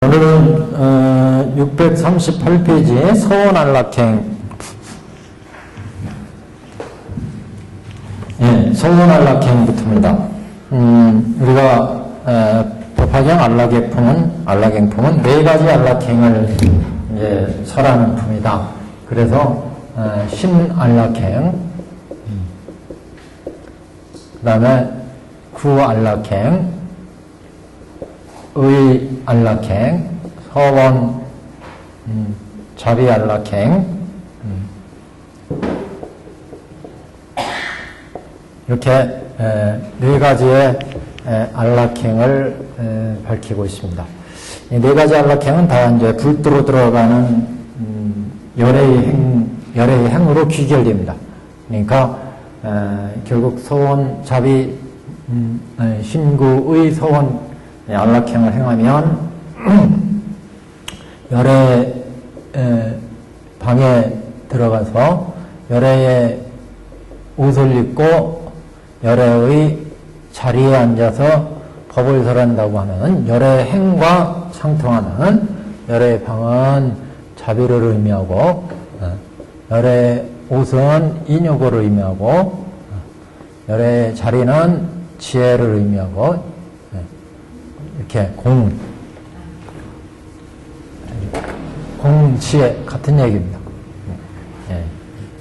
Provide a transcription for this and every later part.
오늘은 638페이지에 서원안락행, 서원안락행부터입니다. 우리가 법화경 안락행품은 네 가지 안락행을 이제 설하는 품이다. 그래서 신안락행, 그 다음에 구안락행, 의안락행, 서원 자비안락행, 이렇게 네 가지의 안락행을 밝히고 있습니다. 이 네 가지 안락행은 다 이제 불도로 들어가는 열애의 행으로 귀결됩니다. 그러니까 결국 서원 자비 신구의 서원 안락행을 행하면 열애 방에 들어가서 열애의 옷을 입고 열애의 자리에 앉아서 법을 설한다고 하면 열애의 행과 상통하는 열애의 방은 자비를 의미하고 열애의 옷은 인욕을 의미하고 열애의 자리는 지혜를 의미하고 이렇게 공지혜 같은 얘기입니다.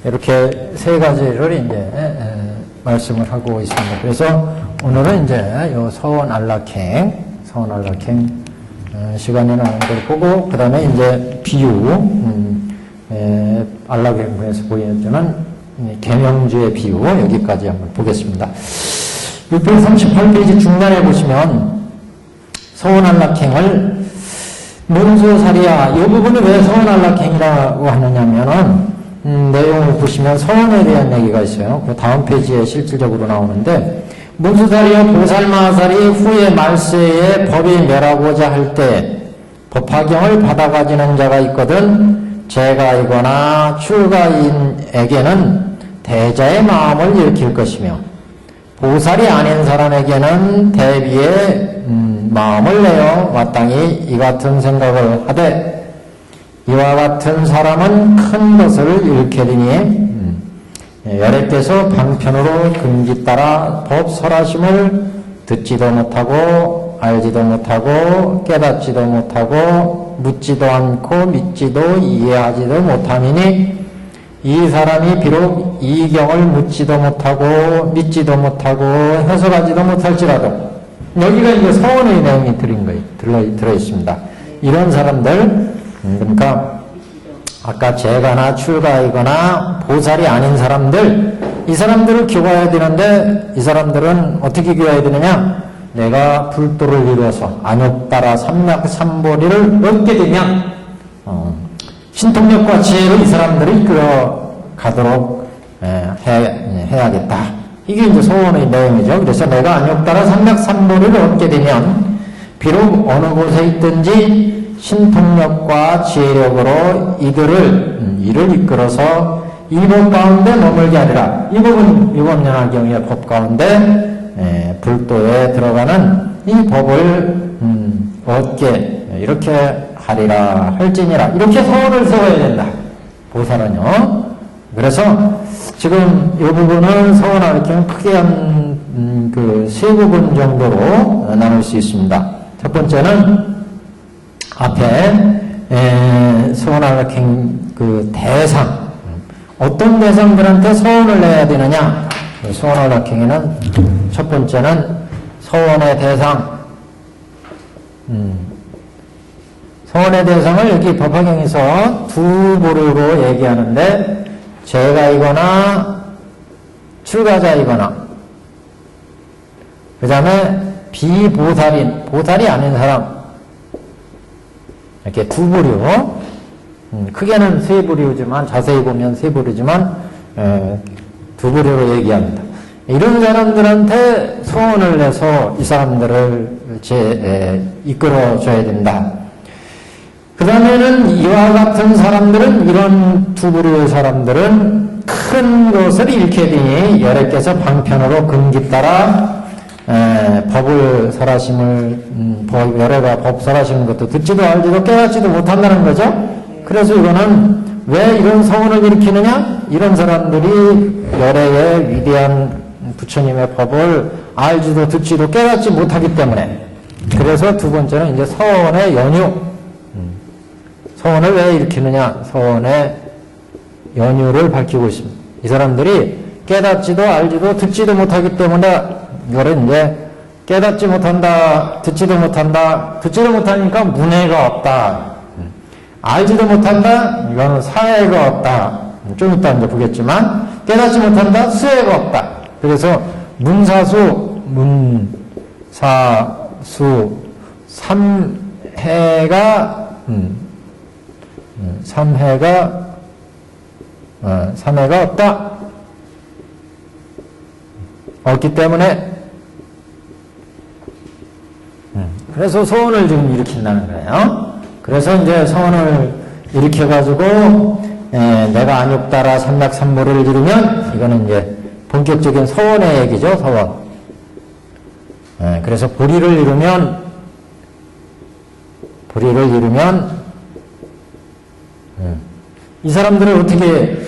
이렇게 세 가지를 이제 말씀을 하고 있습니다. 그래서 오늘은 이제 요 서원 안락행 시간이 나는 걸 보고 그 다음에 이제 비유 안락행에서 보여주는 계명주의 비유 여기까지 한번 보겠습니다. 638페이지 중간에 보시면 서원 안락행을 문수사리야 이 부분을 왜 서원 안락행이라고 하느냐면은 내용을 보시면 서원에 대한 얘기가 있어요. 그 다음 페이지에 실질적으로 나오는데 문수사리와 보살마살이 후에 말세에 법이 멸하고자 할 때 법화경을 받아가지는 자가 있거든 재가이거나 출가인에게는 대자의 마음을 일으킬 것이며 보살이 아닌 사람에게는 대비의 마음을 내어 마땅히 이 같은 생각을 하되 이와 같은 사람은 큰 것을 잃게 되니 열애께서 방편으로 금기 따라 법 설하심을 듣지도 못하고 알지도 못하고 깨닫지도 못하고 묻지도 않고 믿지도 이해하지도 못함이니 이 사람이 비록 이 경을 묻지도 못하고 믿지도 못하고 해석하지도 못할지라도 여기가 이제 서원의 내용이 들어있습니다. 이런 사람들 그러니까 아까 재가나 출가이거나 보살이 아닌 사람들 이 사람들을 교화해야 되는데 이 사람들은 어떻게 교화해야 되느냐 내가 불도를 이루어서 안욕따라 삼략삼보리를 얻게 되면 신통력과 지혜로 이 사람들을 이끌어 가도록 해야겠다. 이게 이제 소원의 내용이죠. 그래서 내가 안욕따라 삼략삼보리를 얻게 되면 비록 어느 곳에 있든지 신통력과 지혜력으로 이를 이끌어서 이 법 가운데 머물게 하리라. 이 법은 유법연화경의 법 가운데 불도에 들어가는 이 법을 얻게 이렇게 하리라 할지니라. 이렇게 서원을 세워야 된다. 보살은요. 그래서 지금 이 부분을 서원하기는 크게 한 그 세 부분 정도로 나눌 수 있습니다. 첫 번째는 앞에 서원안락행 그 대상 어떤 대상들한테 서원을 내야 되느냐 서원안락행에는 첫 번째는 서원의 대상 서원의 대상을 여기 법화경에서 두 부류로 얘기하는데 재가이거나 출가자이거나 그 다음에 비보살인 보살이 아닌 사람 이렇게 두 부류, 크게는 세 부류지만, 자세히 보면 세 부류지만, 두 부류로 얘기합니다. 이런 사람들한테 소원을 내서 이 사람들을 이끌어줘야 된다. 그 다음에는 이와 같은 사람들은, 이런 두 부류의 사람들은 큰 것을 잃게 되니 열애께서 방편으로 금기 따라 법을 설하심을 열애가 법 설하시는 것도 듣지도 알지도 깨닫지도 못한다는 거죠. 그래서 이거는 왜 이런 서원을 일으키느냐? 이런 사람들이 열애의 위대한 부처님의 법을 알지도 듣지도 깨닫지 못하기 때문에. 그래서 두 번째는 이제 서원의 연유. 서원을 왜 일으키느냐? 서원의 연유를 밝히고 있습니다. 이 사람들이 깨닫지도 알지도 듣지도 못하기 때문에 이거를 이제 깨닫지 못한다, 듣지도 못한다, 듣지도 못하니까 문해가 없다. 알지도 못한다, 이거는 사회가 없다. 좀 이따 이제 보겠지만, 깨닫지 못한다, 수혜가 없다. 그래서 문사수, 삼해가 없다. 없기 때문에, 그래서 소원을 지금 일으킨다는 거예요. 그래서 이제 소원을 일으켜가지고, 내가 안욕따라 삼락삼모를 이루면, 이거는 이제 본격적인 소원의 얘기죠, 소원. 그래서 보리를 이루면, 이 사람들을 어떻게,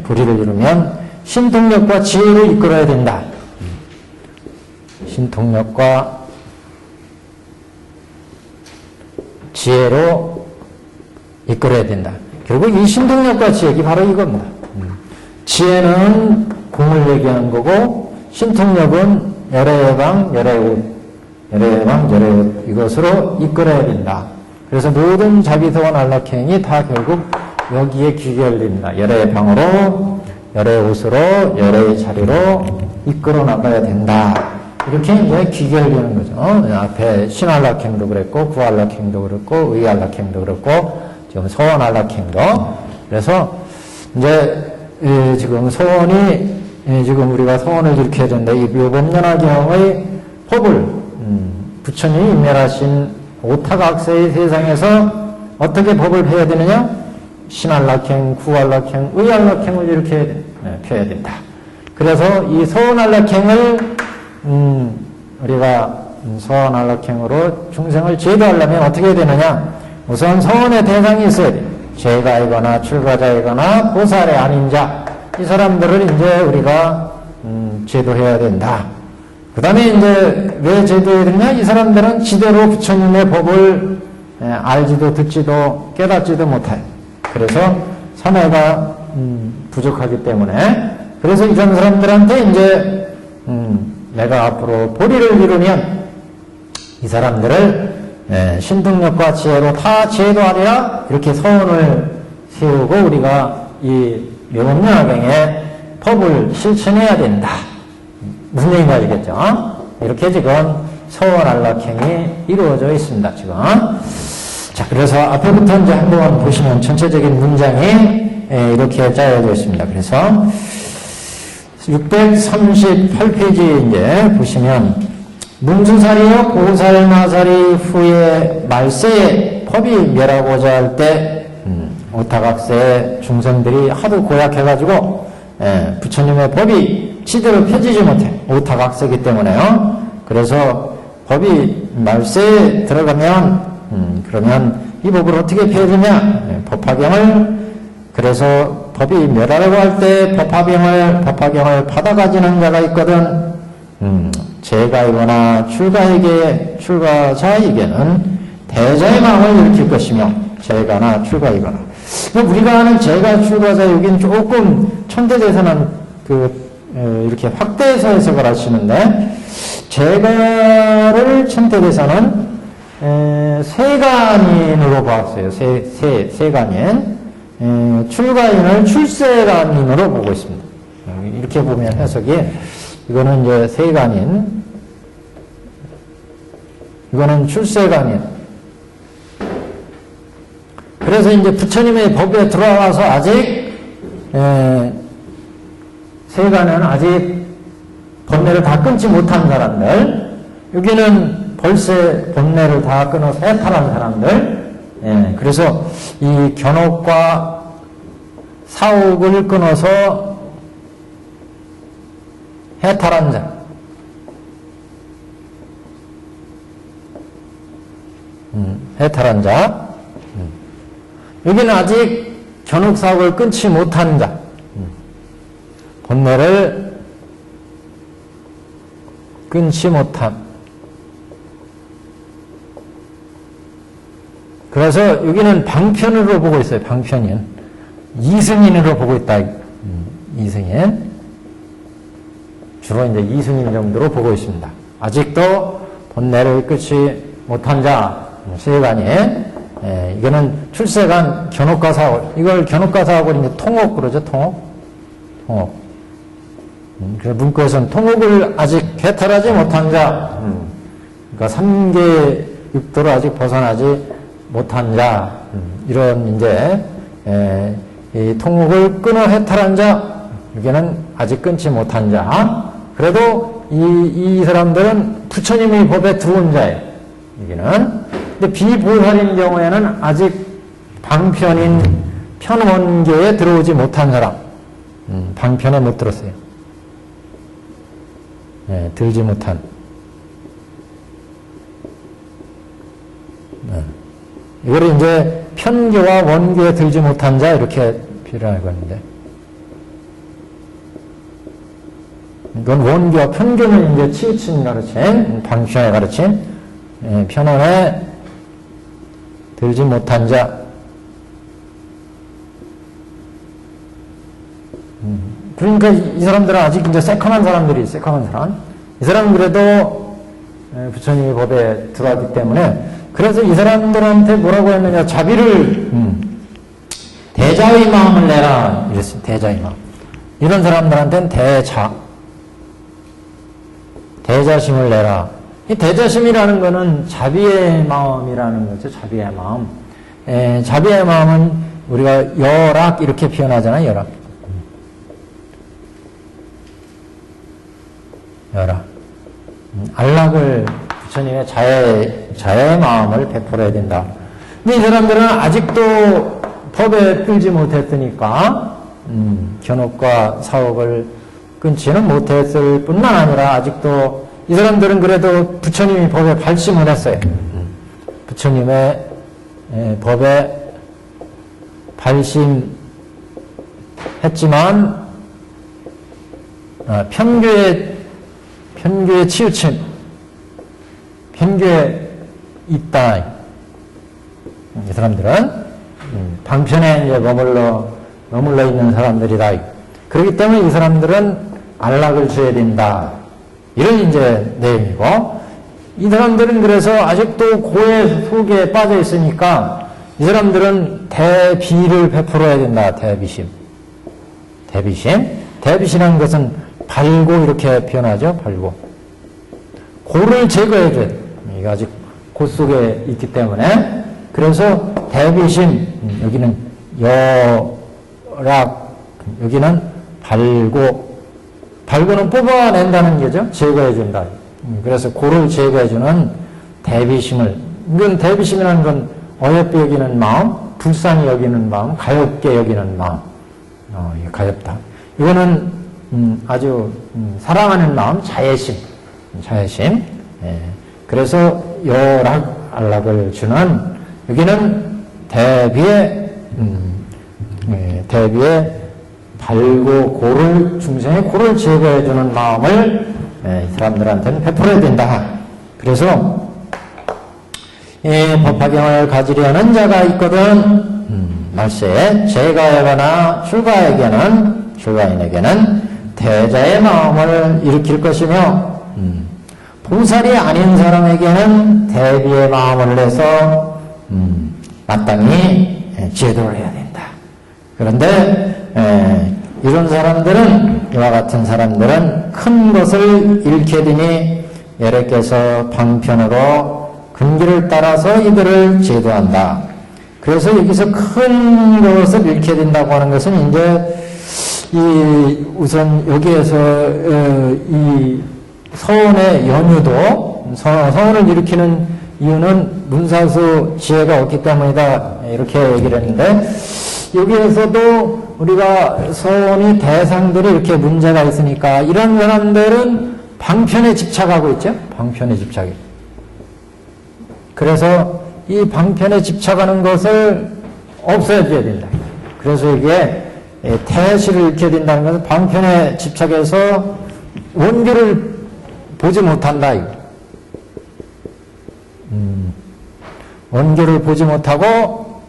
보리를 이루면, 신통력과 지혜로 이끌어야 된다. 신통력과 지혜로 이끌어야 된다. 결국 이 신통력과 지혜가 바로 이겁니다. 지혜는 공을 얘기하는 거고, 신통력은 열애예방, 열애웃, 이것으로 이끌어야 된다. 그래서 모든 자비소원 안락행이 다 결국 여기에 귀결됩니다. 열애방으로, 열애웃으로, 열애의 자리로 이끌어 나가야 된다. 이렇게 이제 귀결되는 거죠. 앞에 신안락행도 그랬고, 구안락행도 그랬고, 의안락행도 그랬고, 지금 소원안락행도. 그래서 이제 지금 소원이 지금 우리가 소원을 일으켜야 된다. 이 묘법연화경의 법을 부처님이 인멸하신 오타각세의 세상에서 어떻게 법을 펴야 되느냐? 신안락행, 구안락행, 의안락행을 이렇게 펴야 된다. 그래서 이 소원안락행을 우리가 소원안락행으로 중생을 제도하려면 어떻게 해야 되느냐? 우선 소원의 대상이 있어야 돼. 제가이거나 출가자이거나 보살의 아닌 자, 이 사람들을 이제 우리가 제도해야 된다. 그 다음에 이제 왜 제도해야 되느냐? 이 사람들은 지대로 부처님의 법을 알지도 듣지도 깨닫지도 못해요. 그래서 선회가 부족하기 때문에, 그래서 이런 사람들한테 이제 내가 앞으로 보리를 이루면 이 사람들을 신통력과 지혜로 다 제도하리라, 이렇게 소원을 세우고 우리가 이 묘법연화경의 법을 실천해야 된다. 무슨 얘기인지 알겠죠? 이렇게 지금 소원안락행이 이루어져 있습니다, 지금. 자, 그래서 앞에부터 이제 한번 보시면 전체적인 문장이 이렇게 짜여져 있습니다. 그래서 638페이지 이제 보시면, 문수사리여 고살마사리 후에 말세에 법이 멸하고자 할 때, 오타각세 중생들이 하도 고약해가지고, 부처님의 법이 지대로 펴지지 못해. 오타각세이기 때문에요. 그래서 법이 말세에 들어가면, 그러면 이 법을 어떻게 펴지냐? 법화경을, 그래서 법이 멸하라고 할 때 법화경을 받아가지는 자가 있거든. 제가이거나 출가자에게는 대자의 마음을 일으킬 것이며, 제가나 출가이거나. 우리가 아는 제가, 출가자, 여기는 조금 천대대에서는 이렇게 확대해서 해석을 하시는데, 제가를 천대대에서는 세간인으로 보았어요. 세간인. 출가인을 출세간인으로 보고 있습니다. 이렇게 보면 해석이, 이거는 이제 세간인, 이거는 출세간인. 그래서 이제 부처님의 법에 들어와서 아직, 세간은 아직 번뇌를 다 끊지 못한 사람들, 여기는 벌써 번뇌를 다 끊어서 해탈한 사람들, 그래서 이 견옥과 사옥을 끊어서 해탈한 자, 해탈한 자. 여기는 아직 견옥사업을 끊지 못한 자. 본래를 끊지 못한. 그래서 여기는 방편으로 보고 있어요. 방편인. 이승인으로 보고 있다. 이승인. 주로 이제 이승인 정도로 보고 있습니다. 아직도 본래를 끊지 못한 자, 세간이, 이거는 출세간 견옥가 사월. 이걸 견옥가 사월을 이제 통옥 그러죠. 통옥. 그래서 문구에서는 통옥을 아직 해탈하지 못한 자, 그러니까 3계 육도로 아직 벗어나지 못한 자, 이런 이제, 이 통옥을 끊어 해탈한 자, 여기는 아직 끊지 못한 자. 그래도 이 사람들은 부처님의 법에 들어온 자예요. 여기는. 근데 비보살인 경우에는 아직 방편인 편원계에 들어오지 못한 사람. 방편에 못 들었어요. 들지 못한. 이거를 이제 편계와 원계에 들지 못한 자, 이렇게 표현하고 있는데. 이건 원교와 편교는 이제 치우친 가르침, 방편에 가르침, 편원에 들지 못한 자. 그러니까 이 사람들은 아직 이제 새카만 사람들이, 새카만 사람. 이 사람은 그래도 부처님의 법에 들어왔기 때문에, 그래서 이 사람들한테 뭐라고 했느냐, 자비를, 대자의 마음을 내라. 이랬어요. 대자의 마음. 이런 사람들한테는 대자심을 내라. 이 대자심이라는 거는 자비의 마음이라는 거죠. 자비의 마음. 자비의 마음은 우리가 열악 이렇게 표현하잖아요. 열악. 열악. 안락을 부처님의 자애의 마음을 베풀어야 된다. 근데 이 사람들은 아직도 법에 끌지 못했으니까 견옥과 사옥을 끊지는 못했을 뿐만 아니라 아직도 이 사람들은 그래도 부처님의 법에 발심을 했어요. 부처님의 법에 발심했지만 편교에 치우침, 편교에 있다. 이 사람들은 방편에 이제 머물러 있는 사람들이다. 그렇기 때문에 이 사람들은 안락을 줘야 된다. 이런 이제 내용이고, 이 사람들은 그래서 아직도 고해 속에 빠져 있으니까 이 사람들은 대비를 베풀어야 된다. 대비심. 대비심이라는 것은 발고 이렇게 표현하죠. 발고. 고를 제거해야 돼. 이게 아직 고 속에 있기 때문에. 그래서 대비심, 여기는 열악, 여기는 발고는 뽑아낸다는 거죠. 제거해준다. 그래서 고를 제거해주는 대비심을, 이건 대비심이라는 건 어여삐 여기는 마음, 불쌍히 여기는 마음, 가엽게 여기는 마음. 가엽다. 이거는 아주 사랑하는 마음, 자애심. 그래서 열악, 안락을 주는, 여기는 대비의 발고 고를, 중생의 고를 제거해주는 마음을 이 사람들한테는 베풀어야 된다. 그래서 법화경을 가지려는 자가 있거든, 말세에 제가에거나 출가인에게는 대자의 마음을 일으킬 것이며, 보살이 아닌 사람에게는 대비의 마음을 내서 마땅히 제도를 해야 된다. 그런데 이런 사람들은, 이와 같은 사람들은 큰 것을 잃게 되니 예래께서 방편으로 근기를 따라서 이들을 제도한다. 그래서 여기서 큰 것을 잃게 된다고 하는 것은 이제 우선 여기에서 이 서원의 연유도, 서원을 일으키는 이유는 문사수 지혜가 없기 때문이다. 이렇게 얘기를 했는데, 여기에서도 우리가 서원이 대상들이 이렇게 문제가 있으니까 이런 사람들은 방편에 집착하고 있죠. 방편에 집착해. 그래서 이 방편에 집착하는 것을 없애줘야 된다. 그래서 이게 태실을 잃게 된다는 것은 방편에 집착해서 원교를 보지 못한다. 원교를 보지 못하고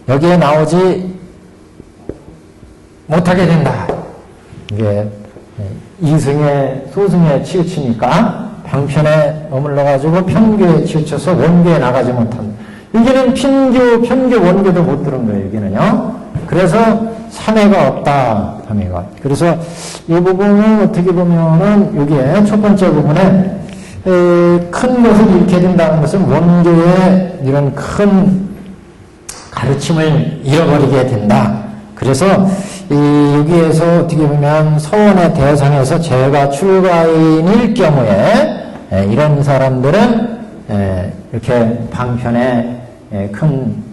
여기에 나오지 못하게 된다. 이게 이승에 소승에 치우치니까 방편에 머물러가지고 편교에 치우쳐서 원교에 나가지 못한다. 여기는 편교, 원교도 못 들은 거예요. 여기는요. 그래서 삼회가 없다. 삼회가. 그래서 이 부분은 어떻게 보면은 여기에 첫 번째 부분에 큰 것을 잃게 된다는 것은 원교의 이런 큰 가르침을 잃어버리게 된다. 그래서 여기에서 어떻게 보면 서원의 대상에서 제가 출가인일 경우에 이런 사람들은 이렇게 방편에 큰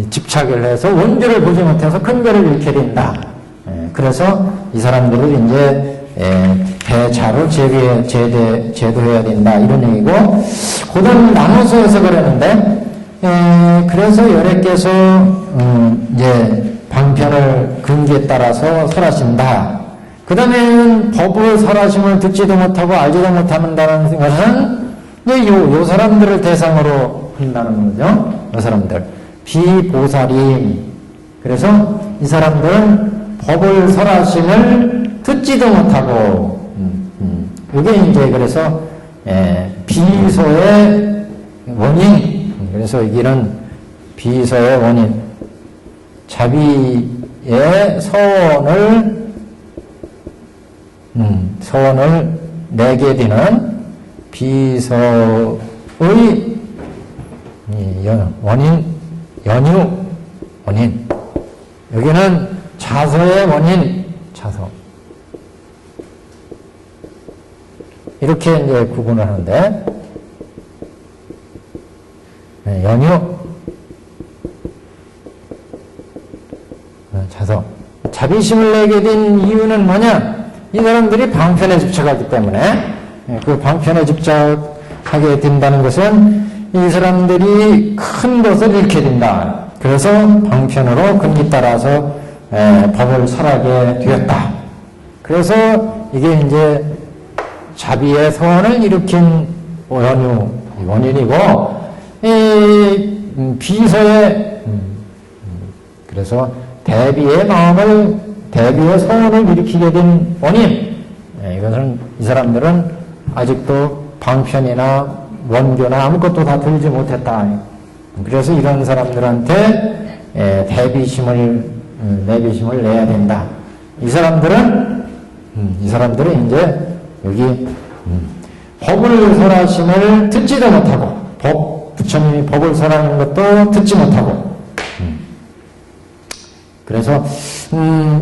집착을 해서 원교를 보지 못해서 큰 거를 잃게 된다. 그래서 이 사람들을 이제 대차로 제도해야 된다. 이런 얘기고, 그다음 나눠서 해서 그러는데, 그래서 여래께서 이제 방편을 근기에 따라서 설하신다. 그 다음에는 법을 설하심을 듣지도 못하고 알지도 못한다는 것은 이제 요 사람들을 대상으로 한다는 거죠. 요 사람들. 비보살임. 그래서 이 사람들은 법을 설하심을 듣지도 못하고, 이게 이제 그래서 비소의 원인. 그래서 여기는 비서의 원인, 자비의 서원을 내게 되는 비서의 원인, 연유, 원인. 여기는 자서의 원인, 자서. 이렇게 이제 구분을 하는데, 연유, 자서. 자비심을 내게 된 이유는 뭐냐? 이 사람들이 방편에 집착하기 때문에, 그 방편에 집착하게 된다는 것은 이 사람들이 큰 것을 잃게 된다. 그래서 방편으로 근기 따라서 법을 설하게 되었다. 그래서 이게 이제 자비의 서원을 일으킨 연유, 원인이고, 비서의, 그래서 대비의 서원을 일으키게 된 원인, 이것은 이 사람들은 아직도 방편이나 원교나 아무것도 다 들지 못했다. 그래서 이런 사람들한테 내비심을 내야 된다. 이 사람들은 이제 여기 법을 설하심을 듣지도 못하고, 부처님이 법을 설하는 것도 듣지 못하고, 그래서 이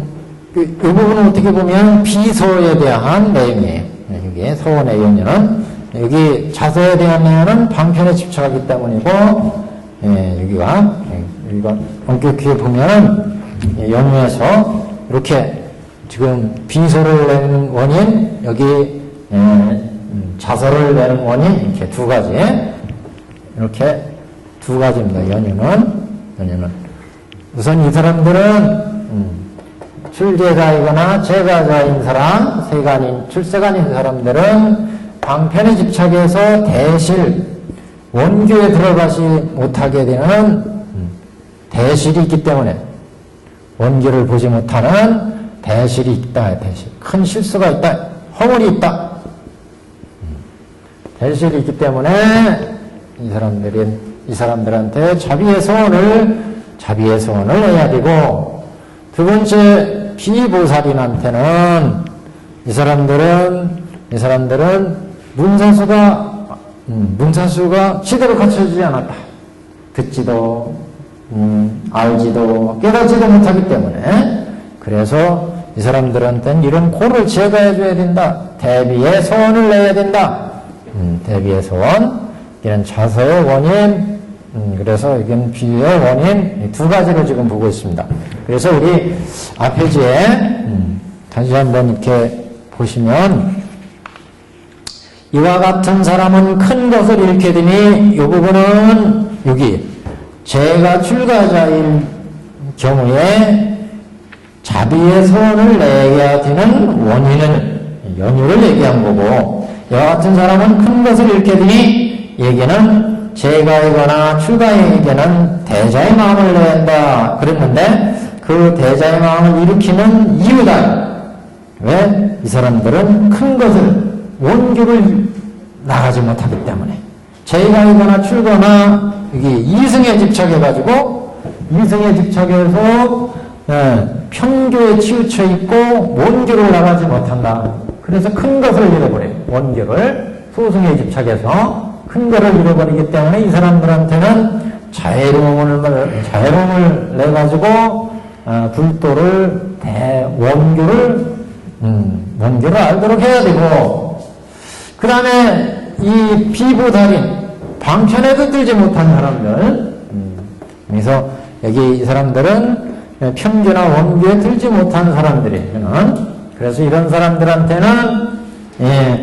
부분은 어떻게 보면 비서에 대한 내용이에요. 여기 서원의 연유는 여기 자서에 대한 내용은 방편에 집착하기 때문이고, 여기가 엄격히 보면 연유에서 이렇게 지금 비서를 내는 원인, 여기 자서를 내는 원인, 이렇게 두 가지, 이렇게 두 가지입니다. 연유는 우선 이 사람들은 출제자이거나 제가자인 사람, 출세간인 사람들은 방편에 집착해서 원교에 들어가지 못하게 되는 대실이 있기 때문에, 원교를 보지 못하는 대실이 있다. 대실. 큰 실수가 있다. 허물이 있다. 대실이 있기 때문에 이 사람들한테 자비의 서원을 해야 되고, 두 번째 비보살인한테는 이 사람들은 문사수가 제대로 갖춰지지 않았다. 듣지도 알지도 깨닫지도 못하기 때문에, 그래서 이 사람들한테는 이런 고를 제거해줘야 된다. 대비의 서원을 내야 된다. 대비의 서원, 이런 자서의 원인, 그래서 이건 비유의 원인, 두 가지로 지금 보고 있습니다. 그래서 우리 앞페이지에 다시 한번 이렇게 보시면, 이와 같은 사람은 큰 것을 잃게 되니 이 부분은 여기 죄가 출가자일 경우에 자비의 소원을 내야 되는 원인을 연유를 얘기한 거고 이와 같은 사람은 큰 것을 잃게 되니 얘기는 재가이거나 출가에게는 대자의 마음을 내야 한다 그랬는데 그 대자의 마음을 일으키는 이유다. 왜? 이 사람들은 큰 것을 원교를 나가지 못하기 때문에 재가이거나 출가나 이게 이승에 집착해가지고 이승에 집착해서 편교에 치우쳐 있고 원교를 나가지 못한다. 그래서 큰 것을 잃어버려요. 원교를 소승에 집착해서 큰 것을 잃어버리기 때문에 이 사람들한테는 자애로움을 내가지고 불도를 원교를 알도록 해야 되고 그 다음에 이 비보살인 방편에도 들지 못한 사람들 그래서 여기 이 사람들은 편교나 원교에 들지 못한 사람들이에요. 그래서 이런 사람들한테는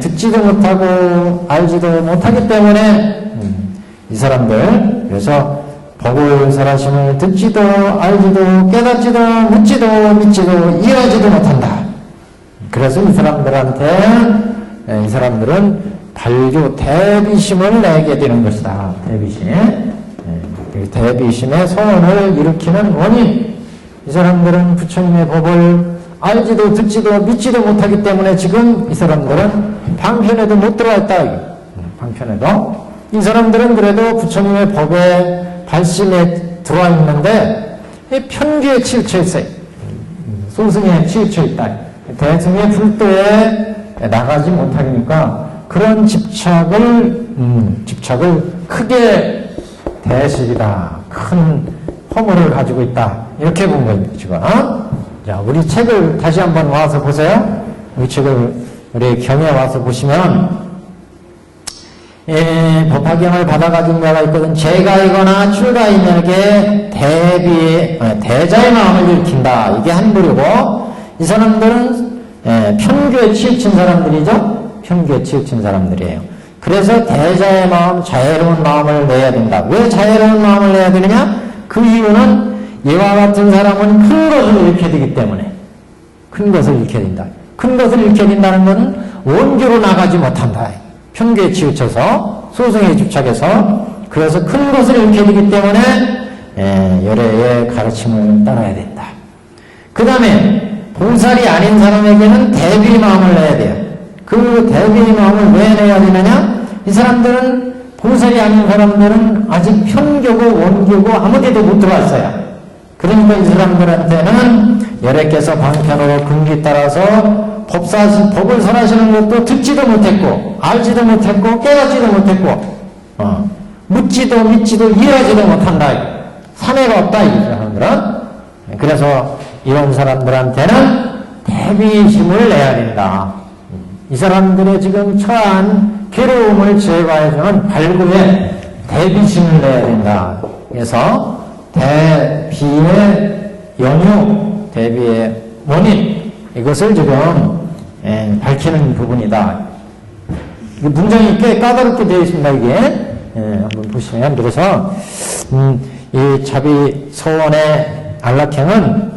듣지도 못하고 알지도 못하기 때문에 이 사람들 그래서 법을 설하심을 듣지도 알지도 깨닫지도 묻지도 믿지도 이해하지도 못한다. 그래서 이 사람들은 발교 대비심을 내게 되는 것이다. 대비심의 소원을 일으키는 원인. 이 사람들은 부처님의 법을 알지도 듣지도 믿지도 못하기 때문에 지금 이 사람들은 방편에도 못 들어와 있다. 방편에도. 이 사람들은 그래도 부처님의 법에 발심에 들어와 있는데 편교에 치우쳐 있어요. 소승에 치우쳐 있다. 대승의 불도에 나가지 못하니까 그런 집착을 크게 대실이다. 큰 허물을 가지고 있다. 이렇게 본 거예요, 지금. 자, 우리 책을 다시 한번 와서 보세요. 우리 책을, 우리 경에 와서 보시면, 법화경을 받아가진 자가 있거든. 재가이거나 출가인에게 대자의 마음을 일으킨다. 이게 한 부류고, 이 사람들은, 편교에 치우친 사람들이죠? 편교에 치우친 사람들이에요. 그래서 대자의 마음, 자애로운 마음을 내야 된다. 왜 자애로운 마음을 내야 되느냐? 그 이유는 이와 같은 사람은 큰 것을 잃게 되기 때문에 큰 것을 잃게 된다. 큰 것을 잃게 된다는 것은 원교로 나가지 못한다. 편교에 치우쳐서 소승에 집착해서 그래서 큰 것을 잃게 되기 때문에 열애의 가르침을 따라야 된다. 그 다음에 보살이 아닌 사람에게는 대비의 마음을 내야 돼요. 그 대비의 마음을 왜 내야 되느냐? 이 사람들은 보살이 아닌 사람들은 아직 편교고 원교고 아무 데도 못 들어왔어요. 그러니까 이 사람들한테는 열애께서 방편으로 금기 따라서 법을 설하시는 것도 듣지도 못했고 알지도 못했고 깨닫지도 못했고 묻지도 믿지도 이해하지도 못한다. 사내가 없다. 이 사람들은. 그래서 이런 사람들한테는 대비심을 내야 된다. 이 사람들의 지금 처한 괴로움을 제거해주는 발구에 대비심을 내야 된다. 그래서 대비의 연유, 대비의 원인, 이것을 지금 밝히는 부분이다. 문장이 꽤 까다롭게 되어 있습니다, 이게. 한번 보시면. 그래서, 이 자비 소원의 안락행은,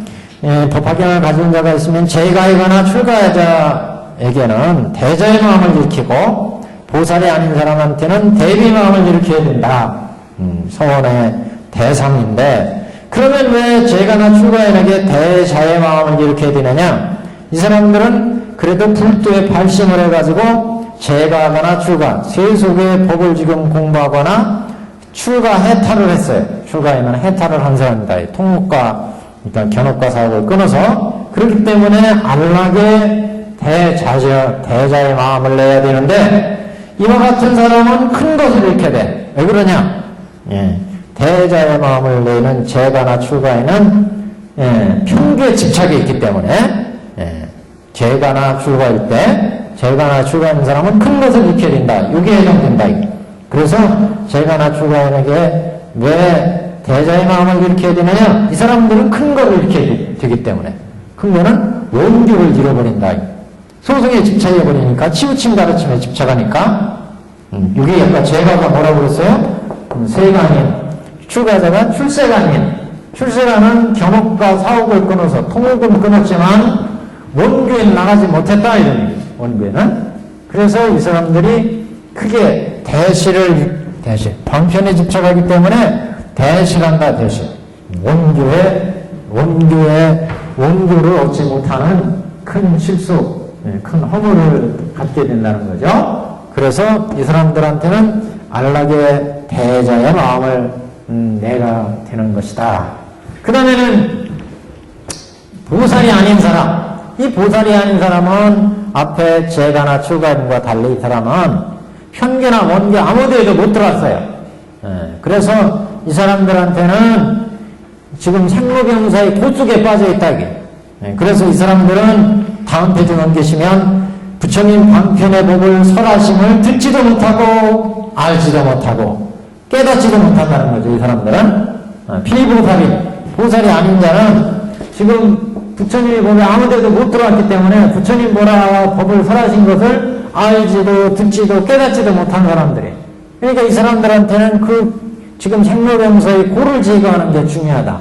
법화경을 가진 자가 있으면 재가이거나 출가자에게는 대자의 마음을 일으키고, 보살이 아닌 사람한테는 대비 마음을 일으켜야 된다. 소원의 대상인데, 그러면 왜 재가나 출가인에게 대자의 마음을 일으켜야 되느냐? 이 사람들은 그래도 불도에 발심을 해가지고 재가거나 출가, 세속의 법을 지금 공부하거나 출가 해탈을 했어요. 출가에는 해탈을 한 사람이다. 통목과, 그러니까 견옥과 사업을 끊어서. 그렇기 때문에 안락의 대자의 마음을 내야 되는데, 이와 같은 사람은 큰 것을 잃게 돼. 왜 그러냐? 대자의 마음을 내는 재가나 출가에는 편교에 집착이 있기 때문에 재가나 출가일 때 재가나 출가하는 사람은 큰 것을 잃게 된다. 이게 해당된다. 그래서 재가나 출가인에게 왜 대자의 마음을 잃게 되느냐? 이 사람들은 큰 것을 잃게 되기 때문에 큰 거는 원교를 잃어버린다. 소송에 집착해버리니까, 치우침 가르침에 집착하니까, 여기 아까 제가가 뭐라고 그랬어요? 세가 아닌, 출가자가 출세가 아닌, 출세가는 견옥과 사옥을 끊어서 통옥은 끊었지만, 원교에는 나가지 못했다, 이런 얘기, 원교에는. 그래서 이 사람들이 크게 대실, 방편에 집착하기 때문에 대실한다, 대실. 원교를 얻지 못하는 큰 실수, 큰 허물을 갖게 된다는 거죠. 그래서 이 사람들한테는 안락의 대자의 마음을 내가 되는 것이다. 그 다음에는 보살이 아닌 사람. 이 보살이 아닌 사람은 앞에 제가나 출가인과 달리 이 사람은 편견나 원교 아무 데에도 못 들어왔어요. 그래서 이 사람들한테는 지금 생로병사의 고속에 빠져 있다. 그래서 이 사람들은 다음 페이지 넘기시면 부처님 방편의 법을 설하심을 듣지도 못하고 알지도 못하고 깨닫지도 못한다는 거죠. 이 사람들은 피보살이 보살이 아닌 자는 지금 부처님의 법에 아무 데도 못 들어왔기 때문에 부처님 법을 설하신 것을 알지도 듣지도 깨닫지도 못한 사람들이에요. 그러니까 이 사람들한테는 지금 생로병사의 고를 제거하는 게 중요하다.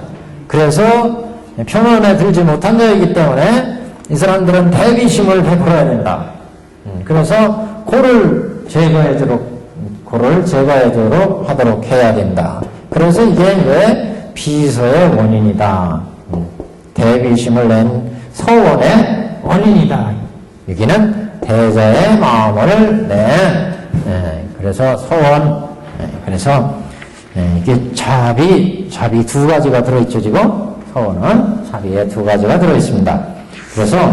그래서 편언에 들지 못한 자이기 때문에 이 사람들은 대비심을 베풀어야 된다. 그래서 고를 제거해주도록 하도록 해야 된다. 그래서 이게 왜 비서의 원인이다. 대비심을 낸 서원의 원인이다. 여기는 대자의 마음을 그래서 서원, 그래서 이게 자비 두 가지가 들어있죠, 지금. 서원은 자비에 두 가지가 들어있습니다. 그래서,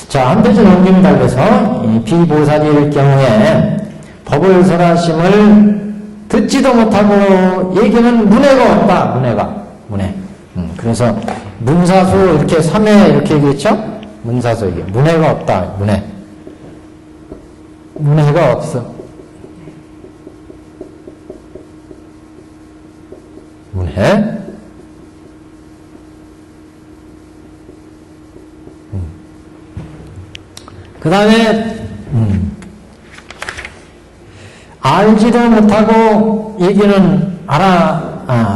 자, 한 페이지 넘깁니다. 그래서, 이 비보살일 경우에 법을 설하심을 듣지도 못하고 얘기는 문해가 없다, 문해. 그래서, 문사수 이렇게 3회 이렇게 얘기했죠? 문사수 이게. 문해가 없다, 문해가 없어. 문해. 그 다음에, 알지도 못하고 얘기는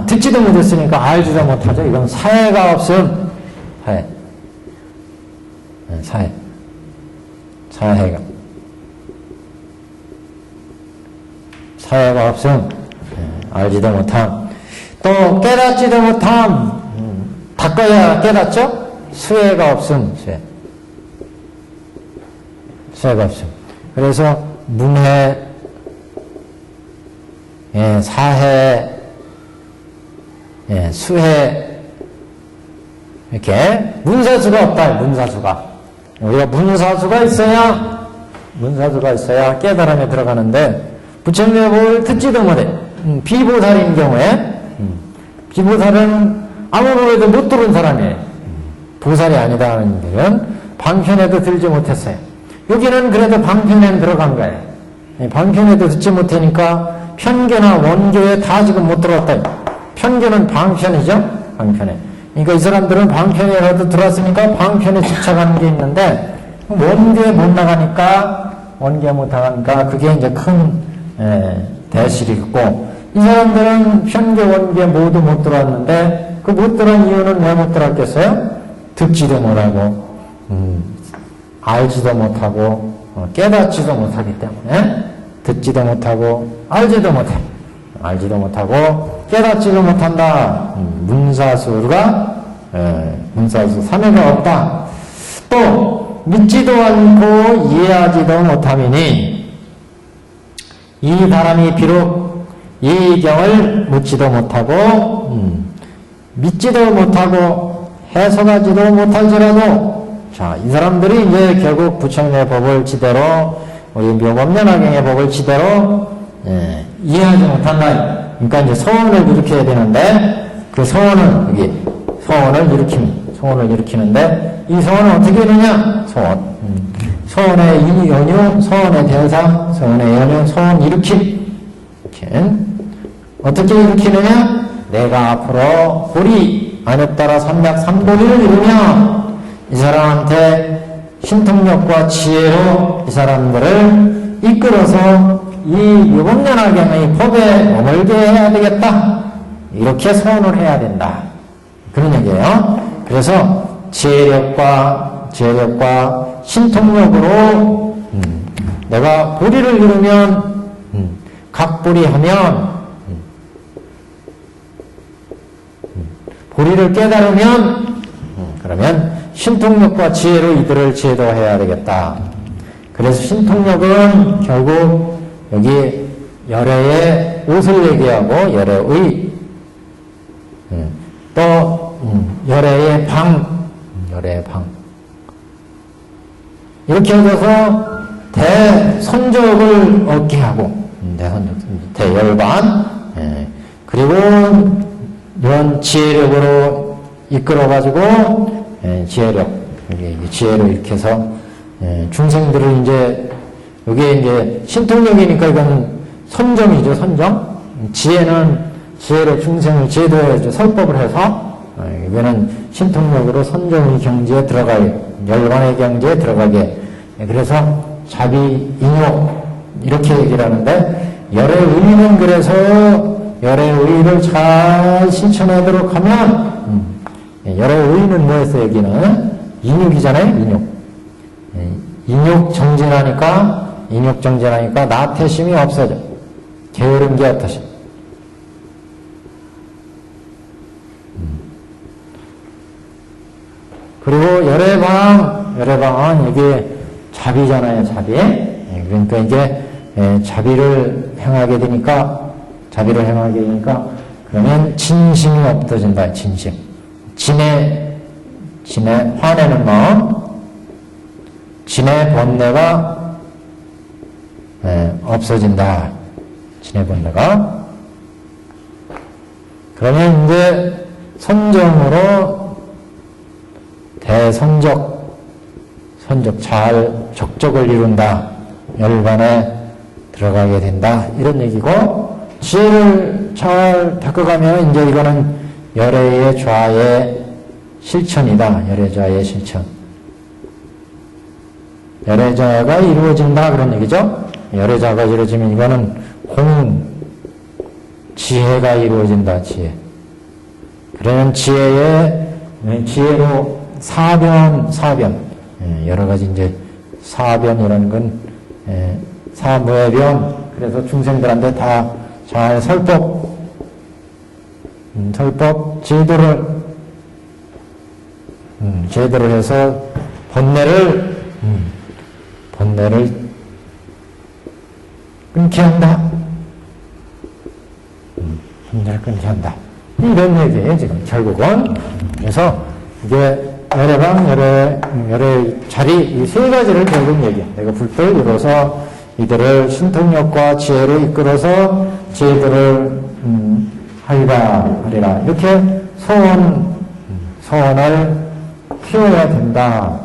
듣지도 못했으니까 알지도 못하죠. 이건 사해가 없음. 사해가 없음. 알지도 못함. 또 깨닫지도 못함. 닦아야 깨닫죠? 수혜가 없음. 수혜가 없음. 그래서 문해, 사해, 수해, 이렇게 문사수가 없다. 문사수가. 우리가 문사수가 있어야 깨달음에 들어가는데 부처님의 법을 듣지도 못해. 비보살인 경우에 비보살은 아무 법에도 못 들은 사람이에요. 보살이 아니다 하는 분들은 방편에도 들지 못했어요. 여기는 그래도 방편에 들어간 거예요. 방편에도 듣지 못하니까 편견나 원교에 다 지금 못 들어왔다. 편견은 방편이죠. 방편에. 그러니까 이 사람들은 방편이라도 들어왔으니까 방편에 집착하는 게 있는데 원교에 못 나가니까 그게 이제 큰 대실이 있고, 이 사람들은 편교 원교에 모두 못 들어왔는데 그 못 들어온 이유는 왜 못 들어왔겠어요? 듣지도 못하고 알지도 못하고 깨닫지도 못하기 때문에 듣지도 못하고 알지도 못하고 깨닫지도 못한다. 문사수가 문사수 3회가 없다. 또 믿지도 않고 이해하지도 못함이니 이 사람이 비록 예의경을 묻지도 못하고 믿지도 못하고 해석하지도 못할지라도, 자, 이 사람들이 이제 결국 부처님의 법을 지대로, 우리 묘법연화경의 법을 지대로 이해하지 못한다. 그러니까 이제 소원을 일으켜야 되는데, 그 소원은 여기 소원을 일으키는데, 이 소원은 어떻게 되느냐? 소원의 연유, 소원의 대상, 소원의 연유, 소원 일으킴. 이렇게 어떻게 일으키느냐? 내가 앞으로 보리 안에 따라 삼약 삼보리를 이루며 이 사람한테 신통력과 지혜로 이 사람들을 이끌어서 이 묘법연화경의 법에 머물게 해야 되겠다. 이렇게 소원을 해야 된다. 그런 얘기예요. 그래서 지혜력과 신통력으로 내가 보리를 이루면 각보리하면 보리를 깨달으면 그러면 신통력과 지혜로 이들을 지혜도해야 되겠다. 그래서 신통력은 결국 여기 열애의 옷을 얘기하고 열애의 또 열애의 방 이렇게 해서 대선적을 얻게 하고 대열반 그리고 이런 지혜력으로 이끌어가지고 지혜력 여기 지혜로 이렇게 해서 중생들을 이제 여기에 이제 신통력이니까 이건 선정이죠. 선정. 지혜로 중생을 지혜도해야죠. 설법을 해서 이거는 신통력으로 선정의 경지에 들어가게 열반의 경지에 들어가게. 그래서 자비 인욕 이렇게 얘기를 하는데 열의 의는 그래서 열의 의를 잘 실천하도록 하면 열의 의는 뭐였어요? 여기는 인욕이잖아요. 인욕 정진하니까 나태심이 없어져. 게으른 게 어떠시? 그리고 열애방은 이게 자비잖아요. 자비. 그러니까 이제 자비를 행하게 되니까 그러면 진심이 없어진다. 진심. 진의 화내는 마음, 진의 번뇌가 없어진다. 진의 번뇌가. 그러면 이제 선정으로 적적을 이룬다. 열반에 들어가게 된다. 이런 얘기고, 지혜를 잘 닦아가면 이제 이거는 열애의 좌의 실천이다. 열애 좌의 실천. 열애 좌가 이루어진다. 그런 얘기죠. 열애 좌가 이루어지면 이거는 지혜가 이루어진다. 지혜. 그러면 지혜로 사변. 여러 가지 이제 사변이라는 건 사무의 변. 그래서 중생들한테 다 잘 설법 제도를 해서 번뇌를 끊게 한다. 번뇌를 끊게 한다. 이런 얘기예요, 지금, 결국은. 그래서, 이게, 열애 자리, 이 세 가지를 결국 얘기해. 내가 불도를 이뤄서 이들을 신통력과 지혜로 이끌어서 지혜들을, 하리라. 이렇게 소원을 키워야 된다.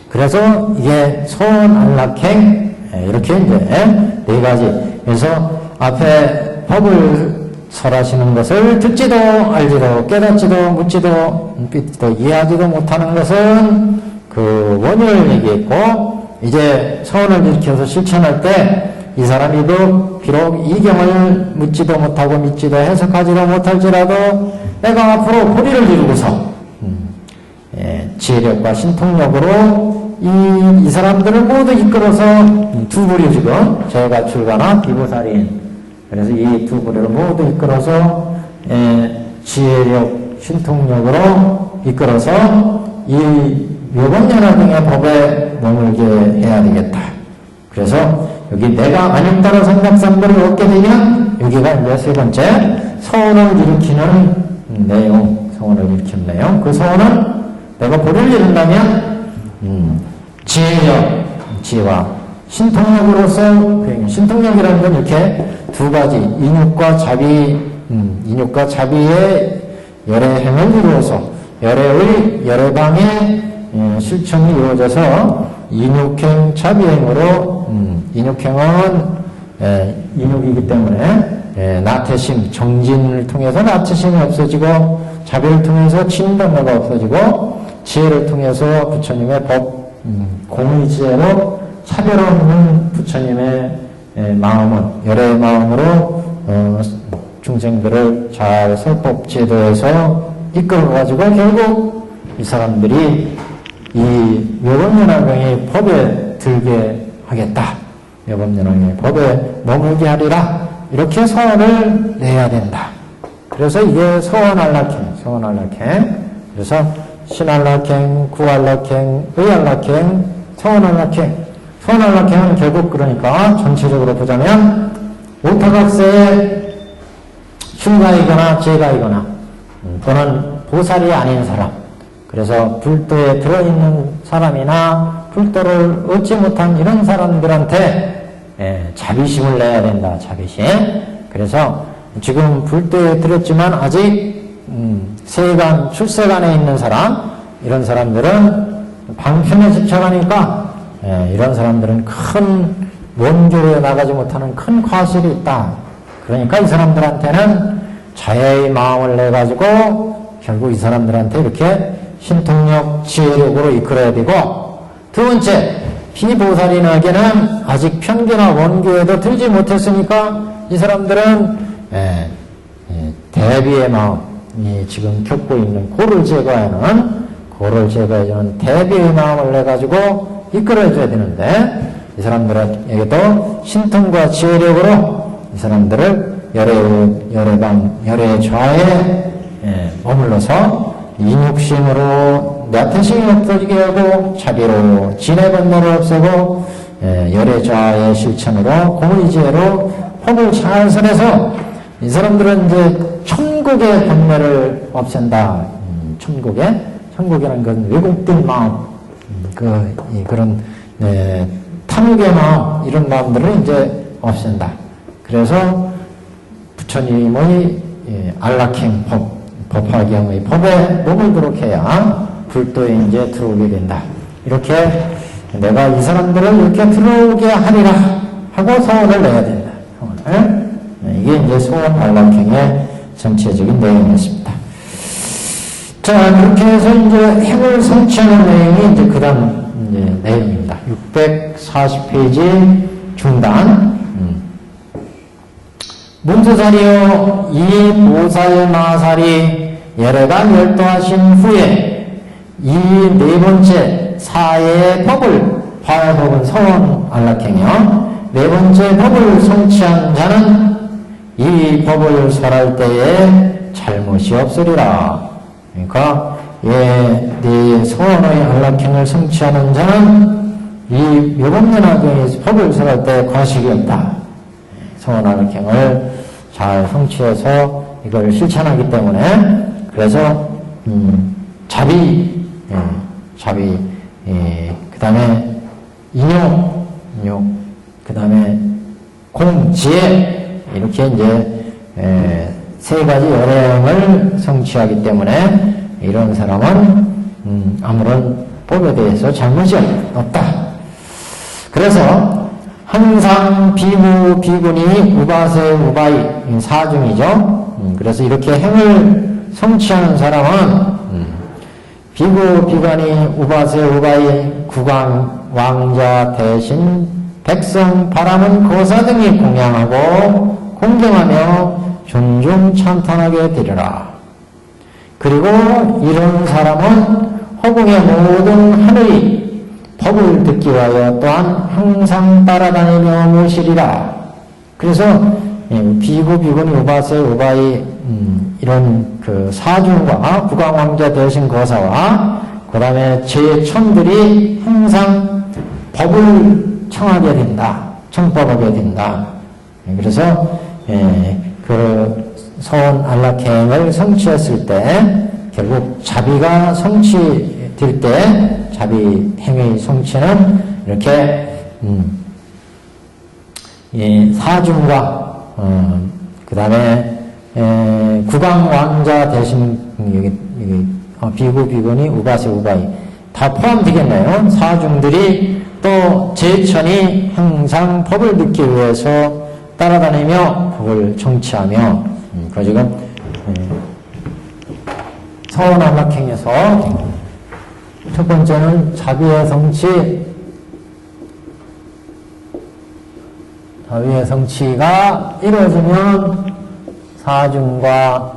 그래서 이게 소원 안락행, 이렇게 이제, 네 가지. 그래서 앞에 법을 설하시는 것을 듣지도 알지도 깨닫지도 묻지도 이해하지도 못하는 것은 그 원인을 얘기했고, 이제 소원을 일으켜서 실천할 때 이 사람이 비록 이경을 묻지도 못하고 믿지도 해석하지도 못할지라도 내가 앞으로 보리를 이루고서 지혜력과 신통력으로 이 사람들을 모두 이끌어서 두 부류 지금 제가 출가나 비보살인 그래서 이 두 부류를 모두 이끌어서 지혜력, 신통력으로 이끌어서 이 묘법연화 등의 법에 머물게 해야 되겠다. 그래서 여기 내가 안익다로 삼각삼보를 얻게 되면 여기가 이제 세 번째 소원을 일으키는 내용, 그 소원은 내가 보리를 이룬다면 지혜와 신통력으로서 신통력이라는 건 이렇게 두 가지 인욕과 자비의 열애행을 이루어서 열애방의 실천이 이루어져서 인욕행 자비행으로 인욕행은 인욕이기 때문에 나태심 정진을 통해서 나태심이 없어지고 자비를 통해서 친단내가 없어지고 지혜를 통해서 부처님의 법 공의지혜로 차별 없는 부처님의 마음은 열애의 마음으로 중생들을 잘 설법제도에서 이끌어가지고 결국 이 사람들이 이 묘법연화경이 법에 들게 하겠다. 묘법연화경이 법에 머물게 하리라. 이렇게 소원을 내야 된다. 그래서 이게 소원안락행. 그래서 신안락행, 구안락행, 의안락행, 소원안락행. 소원안락행은 결국 그러니까 전체적으로 보자면 오타각세의 흉가이거나 재가이거나 또는 보살이 아닌 사람, 그래서 불도에 들어있는 사람이나 불도를 얻지 못한 이런 사람들한테 자비심을 내야 된다. 자비심. 그래서 지금 불도에 들었지만 아직 세간, 출세간에 있는 사람, 이런 사람들은 방편에 집착하니까 이런 사람들은 큰 원교에 나가지 못하는 큰 과실이 있다. 그러니까 이 사람들한테는 자애의 마음을 내가지고 결국 이 사람들한테 이렇게 신통력, 지혜력으로 이끌어야 되고, 두 번째, 비보살인에게는 아직 편견과 원교에도 들지 못했으니까 이 사람들은 대비의 마음, 지금 겪고 있는 고를 제거해주는 대비의 마음을 내가지고 이끌어줘야 되는데, 이 사람들에게도 신통과 지혜력으로 이 사람들을 열의 좌에 머물러서 인육심으로 나태심이 없어지게 하고 자비로 진의 번뇌를 없애고 열의 좌의 실천으로 공의지혜로 법을 잘 설해서 이 사람들은 이제 천국의 번뇌를 없앤다. 천국이라는 건 왜곡된 마음, 그런 탐욕의 마음, 이런 마음들을 이제 없앤다. 그래서 부처님의 안락행 법화경의 법에 머물도록 해야 불도에 이제 들어오게 된다. 이렇게 내가 이 사람들을 이렇게 들어오게 하리라 하고 소원을 내야 된다. 소원을. 이게 이제 소원 안락행의 전체적인 내용이었습니다. 자, 그렇게 해서 이제 행을 성취하는 내용이 이제 그 다음 내용입니다. 640페이지 중단. 문수사리요, 이 보살마살이 열애가 열도하신 후에 이 네 번째 사의 법을, 화해법은 서원 안락행이요, 네 번째 법을 성취한 자는 이 법을 설할 때에 잘못이 없으리라. 그러니까 네 서원의 안락행을 성취하는 자는 이 묘법연화경의 법을 설할 때 과식이 없다. 서원 안락행을 잘 성취해서 이걸 실천하기 때문에, 그래서 자비, 그 다음에 인욕, 그 다음에 공지혜, 이렇게 이제 세 가지 열애행을 성취하기 때문에 이런 사람은 아무런 법에 대해서 잘못이 없다. 그래서 항상 비구, 비구니, 우바세, 우바이, 사중이죠. 그래서 이렇게 행을 성취하는 사람은 비구, 비관이, 우바세, 우바이, 국왕, 왕자 대신 백성, 바람은 거사 등이 공양하고 공경하며 존중 찬탄하게 되리라. 그리고 이런 사람은 허공의 모든 하늘이 법을 듣기 위하여 또한 항상 따라다니며 모시리라. 그래서 비구, 비구니, 우바세, 우바이, 이런 그 사중과 국왕왕자 대신 거사와 그 다음에 제천들이 항상 법을 청하게 된다. 청법하게 된다. 그래서 그 서원 안락행을 성취했을 때 결국 자비가 성취될 때 자비 행의 성취는 이렇게 사중과 그 다음에 국왕 왕자 대신 비구, 비구니, 우바세, 우바이 다 포함되겠네요. 사중들이 또 제천이 항상 법을 듣기 위해서 따라다니며 법을 청취하며 그 지금 서원 안락행에서 첫 번째는 자비의 성취. 자비의 성취가 이루어지면 사중과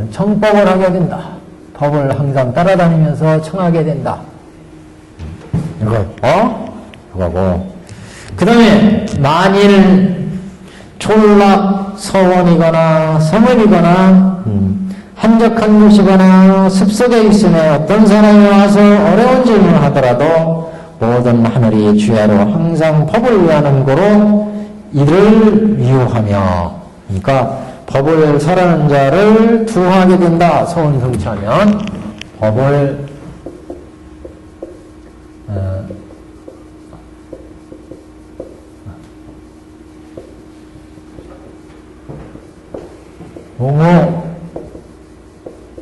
청법을 하게 된다. 법을 항상 따라다니면서 청하게 된다. 이거고. 그 다음에 만일 촌락 서원이거나 성읍이거나 한적한 곳이거나 습속에 있으며 어떤 사람이 와서 어려운 질문을 하더라도 모든 하늘이 주야로 항상 법을 위하는 고로 이를 위호하며, 그러니까 법을 설하는 자를 두하게 된다. 서원 성취하면 법을 옹호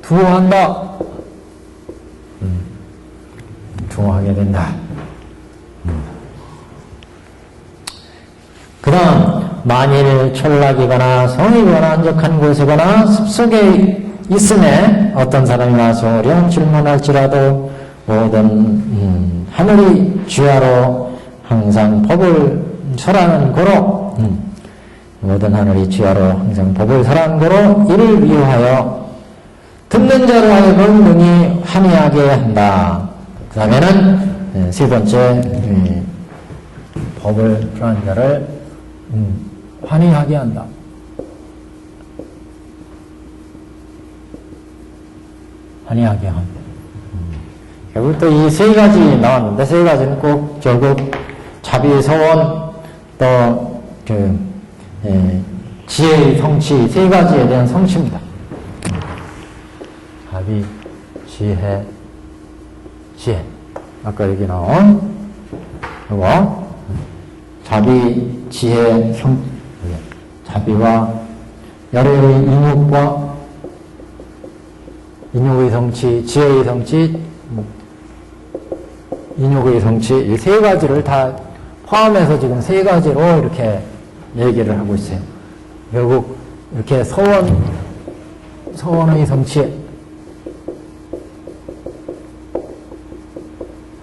두한다. 두하게 된다. 그 다음 만일 촌락이거나 성이거나 한적한 곳이거나 습속에 있음에 어떤 사람이 와서 어려운 질문할지라도 모든 하늘이 주야로 항상 법을 설하는 고로 모든 하늘이 주야로 항상 법을 설하는 고로 이를 위하여 듣는 자로 하여금 능히 환희하게 한다. 그 다음에는 세 번째 법을 설하는 자를 환희하게 한다. 환희하게 합니다. 결국 또 이 세 가지 나왔는데, 세 가지는 꼭 결국 자비, 서원, 또 지혜의 성취, 세 가지에 대한 성취입니다. 자비, 지혜. 아까 여기 나온 이거 자비, 지혜, 자비와 열애의 인욕의 성취, 지혜의 성취, 인욕의 성취, 이 세 가지를 다 포함해서 지금 세 가지로 이렇게 얘기를 하고 있어요. 결국 이렇게 서원의 성취,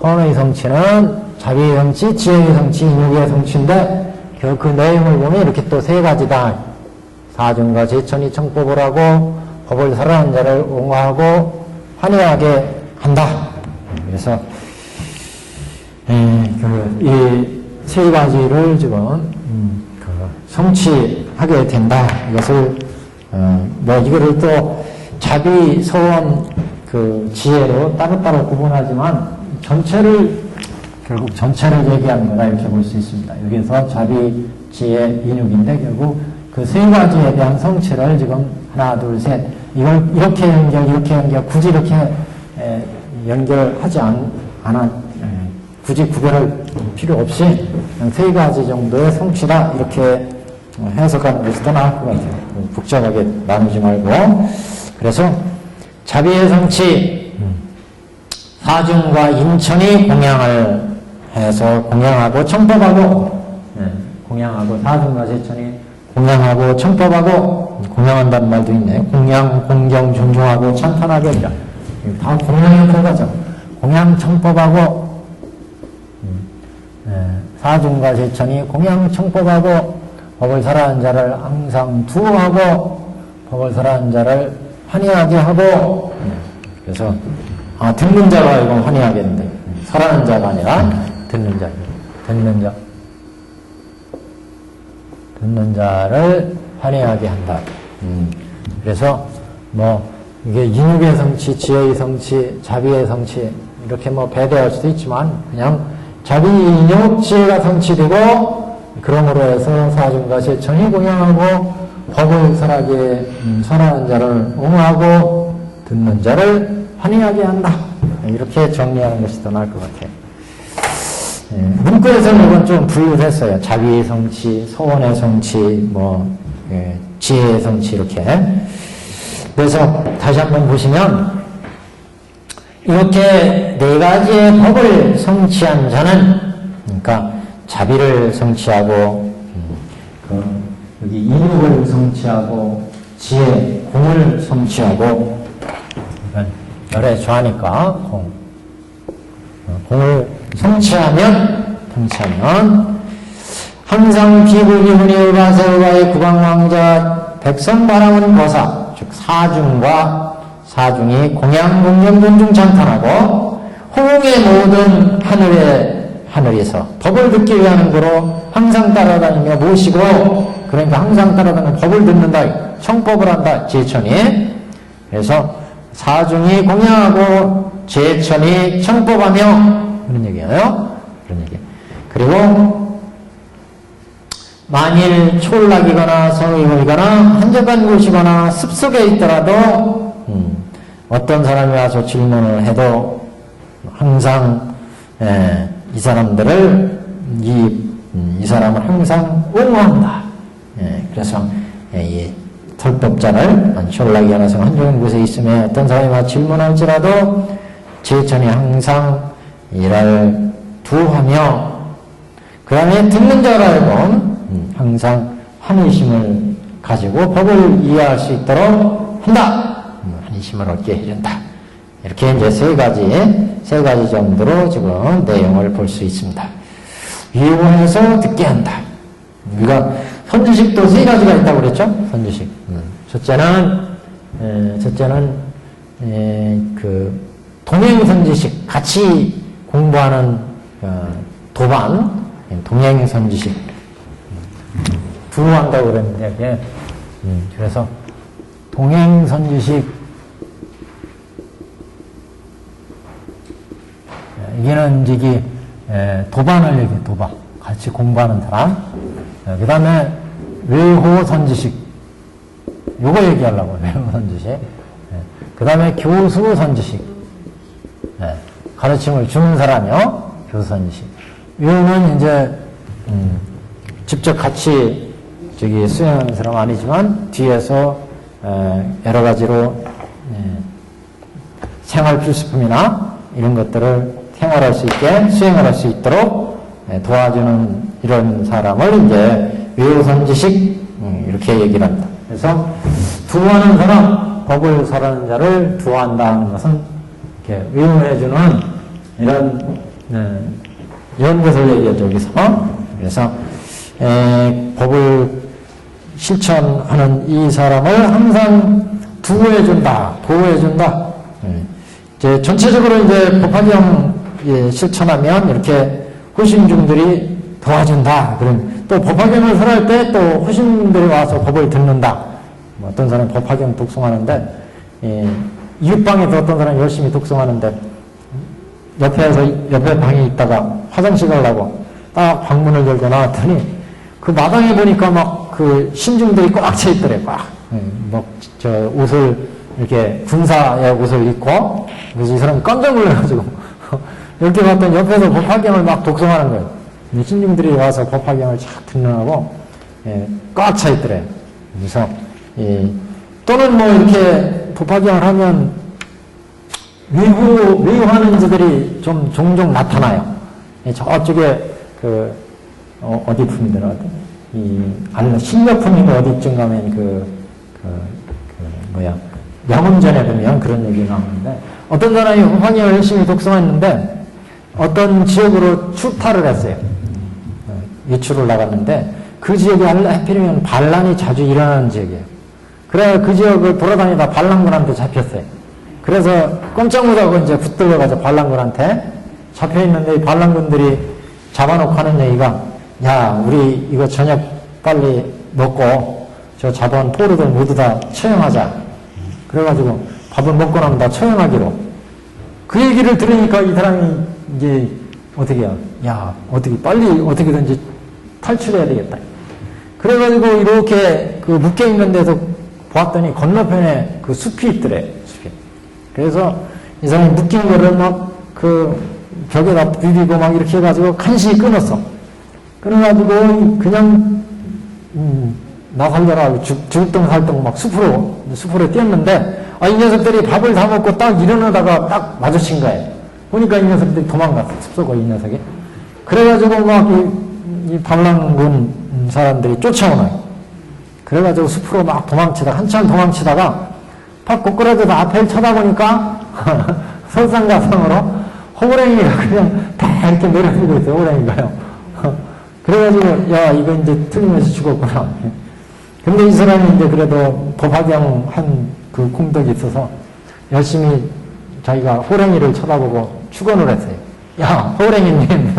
서원의 성취는 자비의 성취, 지혜의 성취, 인욕의 성취인데 그 내용을 보면 이렇게 또 세 가지다. 사중과 제천이 청법을 하고 법을 설하는 자를 옹호하고 환희하게 한다. 그래서 이 세 가지를 지금 성취하게 된다. 이것을 이거를 또 자비, 서원, 지혜로 따로따로 구분하지만 결국 전체를 얘기하는 거다 이렇게 볼 수 있습니다. 여기서 자비, 지혜, 인욕인데 결국 그 세 가지에 대한 성취를 지금 하나, 둘, 셋 이걸 이렇게 연결 굳이 이렇게 연결하지 않아 굳이 구별할 필요 없이 그냥 세 가지 정도의 성취다 이렇게 해석하는 것이 더 나을 것 같아요. 복잡하게 나누지 말고. 그래서 자비의 성취, 사중과 인천이 공양을 해서 공양하고 청법하고, 공양하고 사중과 제천이 공양하고 청법하고, 공양한다는 말도 있네. 공양, 공경, 존중하고 찬탄하게 하리라. 다 공양이 들어가죠. 공양, 청법하고, 사중과 제천이 공양, 청법하고, 법을 설하는 자를 항상 두하고, 법을 설하는 자를 환희하게 하고, 그래서 듣는 자로 하여금 환희하게 된다. 설하는 자가 아니라 듣는 자. 듣는 자를 환희하게 한다. 그래서 이게 인욕의 성취, 지혜의 성취, 자비의 성취 이렇게 배대할 수도 있지만 그냥 자비, 인욕, 지혜가 성취되고 그러므로 해서 사중과 제천이 공양하고 법을 설하는 자를 옹호하고 듣는 자를 환희하게 한다. 이렇게 정리하는 것이 더 나을 것 같아요. 문구에서는 이건 좀 분류를 했어요. 자비의 성취, 서원의 성취, 지혜의 성취 이렇게. 그래서 다시 한번 보시면 이렇게 네 가지의 법을 성취한 자는, 그러니까 자비를 성취하고 여기 인욕을 성취하고 지혜, 공을 성취하고, 이건 열에 좋아하니까 공을 성취하면 항상 비구기문이 의바세의바의 국왕왕자 백성 바라는 거사, 즉 사중이 공양, 공명, 존중, 찬탄하고 호응의 모든 하늘에서 법을 듣기 위한 거로 항상 따라다니며 모시고, 그러니까 항상 따라다니며 법을 듣는다, 청법을 한다, 제천이. 그래서 사중이 공양하고 제천이 청법하며, 그런 얘기예요. 그런 얘기. 그리고 만일 초락이거나 성의이거나 한적한 곳이거나 습속에 있더라도 어떤 사람이 와서 질문을 해도 항상 이 사람들을 이 사람을 항상 옹호한다. 그래서 이 털법자를 초락이거나 한적한 곳에 있으면 어떤 사람이 와서 질문할지라도 제천이 항상 이를 두하며, 그 다음에 듣는 자를 알고 항상 환희심을 가지고 법을 이해할 수 있도록 한다. 환희심을 얻게 해준다. 이렇게 이제 세 가지 정도로 지금 내용을 볼 수 있습니다. 위로해서 듣게 한다. 우리가 선지식도 세 가지가 있다고 그랬죠? 선지식. 첫째는 그 동행선지식, 같이 공부하는 도반, 동행선지식. 두한다고 그랬는데, 그래서 동행선지식, 이게는 이제 도반을 얘기해, 도반. 같이 공부하는 사람. 그 다음에 외호선지식. 요거 얘기하려고, 외호선지식. 그 다음에 교수선지식. 가르침을 주는 사람이요. 교수선지식. 외우는 이제, 직접 같이 수행하는 사람 아니지만, 뒤에서 여러 가지로 생활 필수품이나 이런 것들을 생활할 수 있게, 수행을 할 수 있도록 도와주는 이런 사람을 이제 외우선지식, 이렇게 얘기를 합니다. 그래서 두어하는 사람, 법을 설하는 자를 두어한다는 것은 이렇게 외우해주는 이런 것을 얘기하죠, 여기서. 그래서 법을 실천하는 이 사람을 항상 보호해준다. 이제 전체적으로 이제 법화경 실천하면 이렇게 호신중들이 도와준다. 그런 또 법화경을 설할 때 또 호신들이 와서 법을 듣는다. 어떤 사람은 법화경 독송하는데 이웃방에서 어떤 사람이 열심히 독송하는데 옆에 방에 있다가 화장실 가려고 딱 방문을 열고 나왔더니 그 마당에 보니까 막 그 신중들이 꽉 차 있더래. 꽉. 옷을 이렇게 군사의 옷을 입고, 그래서 이 사람이 깜짝 놀라가지고 이렇게 봤더니 옆에서 법화경을 막 독송하는 거예요. 신중들이 와서 법화경을 착 듣는하고 꽉 차 있더래. 그래서 또는 뭐 이렇게 법화경을 하면 외우하는 자들이 좀 종종 나타나요. 저쪽에 어디 품이더라. 실력품이 어디쯤 가면 명음전에 보면 그런 얘기 나오는데, 어떤 사람이 법화경을 열심히 독송했는데, 어떤 지역으로 출타를 했어요. 외출을 나갔는데, 그 지역이 하필이면 반란이 자주 일어나는 지역이에요. 그래, 그 지역을 돌아다니다 반란군한테 잡혔어요. 그래서 꼼짝 못하고 이제 붙들려가지고 반란군한테 잡혀있는데, 이 반란군들이 잡아놓고 하는 얘기가, 야, 우리 이거 저녁 빨리 먹고 저 잡아온 포로들 모두 다 처형하자. 그래가지고 밥을 먹고 나면 다 처형하기로. 그 얘기를 들으니까 이 사람이 이제 어떻게 해요? 야, 빨리 어떻게든지 탈출해야 되겠다. 그래가지고 이렇게 그 묶여있는 데서 보았더니 건너편에 그 숲이 있더래. 숲이. 그래서 이 사람이 묶인 거를 막 그 벽에다 비비고 막 이렇게 해가지고 간신히 끊었어. 그래가지고 그냥 나 살려라 죽동살동 막 숲으로 뛰었는데, 이 녀석들이 밥을 다 먹고 딱 일어나다가 딱 마주친 거예요. 보니까 이 녀석들이 도망갔어. 숲속에 이 녀석이. 그래가지고 막 이 반란군 사람들이 쫓아오나요. 그래가지고 숲으로 막 도망치다가, 한참 도망치다가, 팍 꼬꾸라져서 앞을 쳐다보니까, 설상가상으로 호랑이가 그냥 다 이렇게 내려주고 있어요, 호랑이가요. 그래가지고, 야, 이거 이제 틀림없이 죽었구나. 근데 이 사람이 이제 그래도 법화경 한 그功덕이 있어서 열심히 자기가 호랑이를 쳐다보고 축원을 했어요. 야, 호랑이님.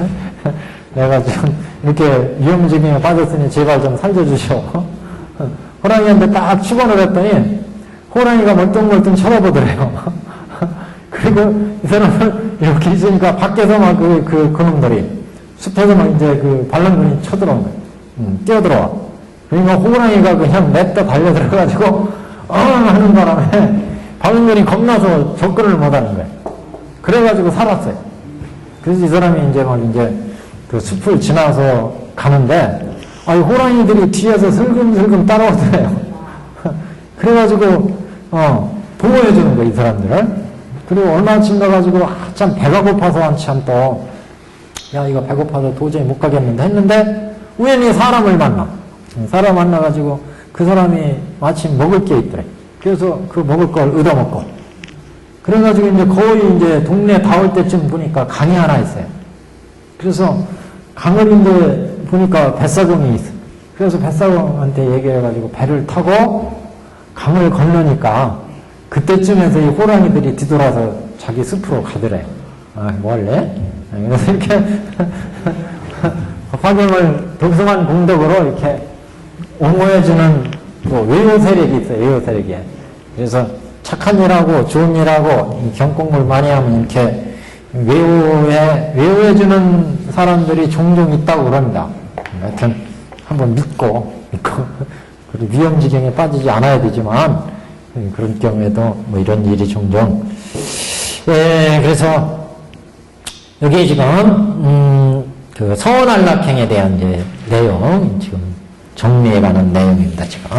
내가 지금 이렇게 위험지경에 빠졌으니 제발 좀 살려주시오. 호랑이한테 딱 축원을 했더니 호랑이가 멀뚱멀뚱 쳐다보더래요. 그리고 이 사람은 이렇게 있으니까 밖에서 막 그놈들이 숲에서 막 이제 그 반란군이 쳐들어온 거예요. 뛰어들어와. 그러니까 호랑이가 그냥 냅다 달려들어가지고 하는 바람에 반란군이 겁나서 접근을 못하는 거예요. 그래가지고 살았어요. 그래서 이 사람이 이제 막 이제 그 숲을 지나서 가는데 이 호랑이들이 뒤에서 슬금슬금 따라오더래요. 그래가지고 보호해주는 거예요, 이 사람들을. 그리고 얼마쯤 가가지고 참 배가 고파서 한참 또 야, 이거 배고파서 도저히 못 가겠는데 했는데 우연히 사람을 만나. 사람 만나가지고 그 사람이 마침 먹을 게 있더래. 그래서 그 먹을 걸 얻어먹고. 그래가지고 이제 거의 이제 동네 다 올 때쯤 보니까 강이 하나 있어요. 그래서 강을 이제 보니까 뱃사공이 있어. 그래서 뱃사공한테 얘기해가지고 배를 타고 강을 건너니까 그때쯤에서 이 호랑이들이 뒤돌아서 자기 숲으로 가더래. 뭐 할래? 그래서 이렇게 법화경을 독성한 공덕으로 이렇게 옹호해주는 또 외호 세력이 있어요. 외호 세력이. 그래서 착한 일하고 좋은 일하고 경공을 많이 하면 이렇게 외호해주는 사람들이 종종 있다고 그럽니다. 하여튼 한번 믿고 그리고 위험지경에 빠지지 않아야 되지만 그런 경우에도 뭐 이런 일이 종종. 그래서 여기 지금 그 서원안락행에 대한 이제 내용 지금 정리해가는 내용입니다. 지금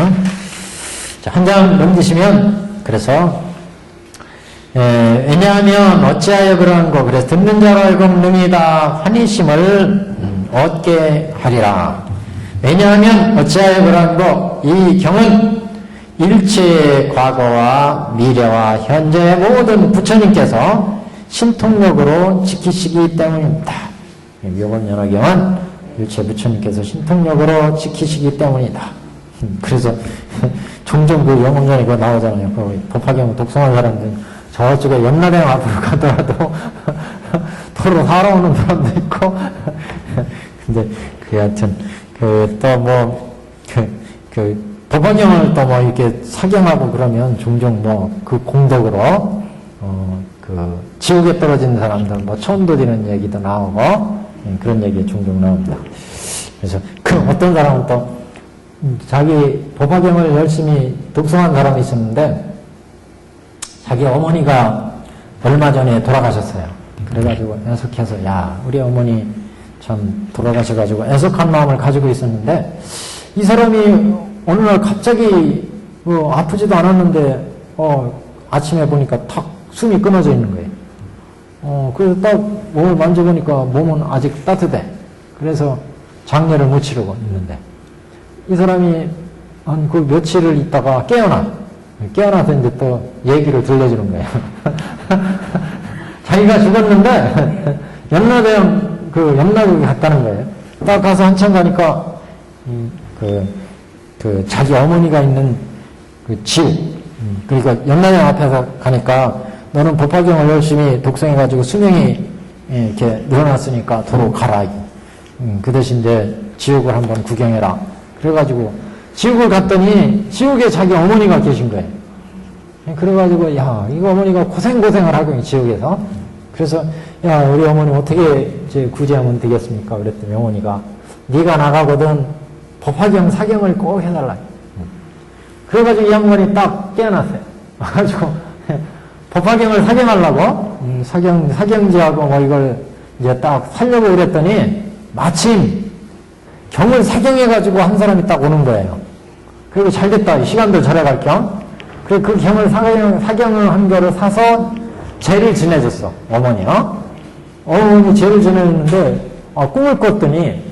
한 장 넘기시면 그래서 왜냐하면 어찌하여 그러한 거 그래서 듣는 자로 하여금 능이다 환희심을 얻게 하리라. 왜냐하면 어찌하여 그러한 거 이 경은 일체의 과거와 미래와 현재의 모든 부처님께서 신통력으로 지키시기 때문입니다. 묘본연화경은 일체 부처님께서 신통력으로 지키시기 때문이다. 그래서 종종 그 영웅전에 그거 나오잖아요. 그 법화경 독성한 사람들 저쪽에 염라대왕 앞으로 가더라도 도로 살아오는 사람도 있고 근데 하여튼 법화경을 또 뭐 이렇게 사경하고 그러면 종종 뭐 그 공덕으로 그 지옥에 떨어진 사람들 뭐 천도 되는 얘기도 나오고 그런 얘기 종종 나옵니다. 그래서 그 어떤 사람은 또 자기 법화경을 열심히 독성한 사람이 있었는데 자기 어머니가 얼마 전에 돌아가셨어요. 그래가지고 애석해서 야 우리 어머니 참 돌아가셔가지고 애석한 마음을 가지고 있었는데 이 사람이 어느 날 갑자기 아프지도 않았는데 아침에 보니까 탁 숨이 끊어져 있는 거예요. 그래서 딱 몸을 만져보니까 몸은 아직 따뜻해. 그래서 장례를 못 치르고 있는데 이 사람이 한 그 며칠을 있다가 깨어나서 이제 또 얘기를 들려주는 거예요. 자기가 죽었는데 염라대왕 염라국에 갔다는 거예요. 딱 가서 한참 가니까 자기 어머니가 있는 그 지옥, 그러니까 염라대왕 앞에서 가니까 너는 법화경을 열심히 독성해가지고 수명이 이렇게 늘어났으니까 도로 가라. 그 대신 이제 지옥을 한번 구경해라. 그래가지고 지옥을 갔더니 지옥에 자기 어머니가 계신 거예요. 그래가지고 야 이거 어머니가 고생을 하고 지옥에서. 그래서 야 우리 어머니 어떻게 이제 구제하면 되겠습니까? 그랬더니 어머니가 네가 나가거든 법화경 사경을 꼭 해달라. 그래가지고 이 양반이 딱 깨어났어요. 그래가지고 법화경을 사경하려고 사경지하고 뭐 이걸 이제 딱 살려고 그랬더니 마침 경을 사경해가지고 한 사람이 딱 오는 거예요. 그리고 잘됐다. 시간도 절약할 겸. 그래서 그 경을 사경을 한 거를 사서 제를 지내줬어. 어머니. 어머니 제를 지내줬는데 꿈을 꿨더니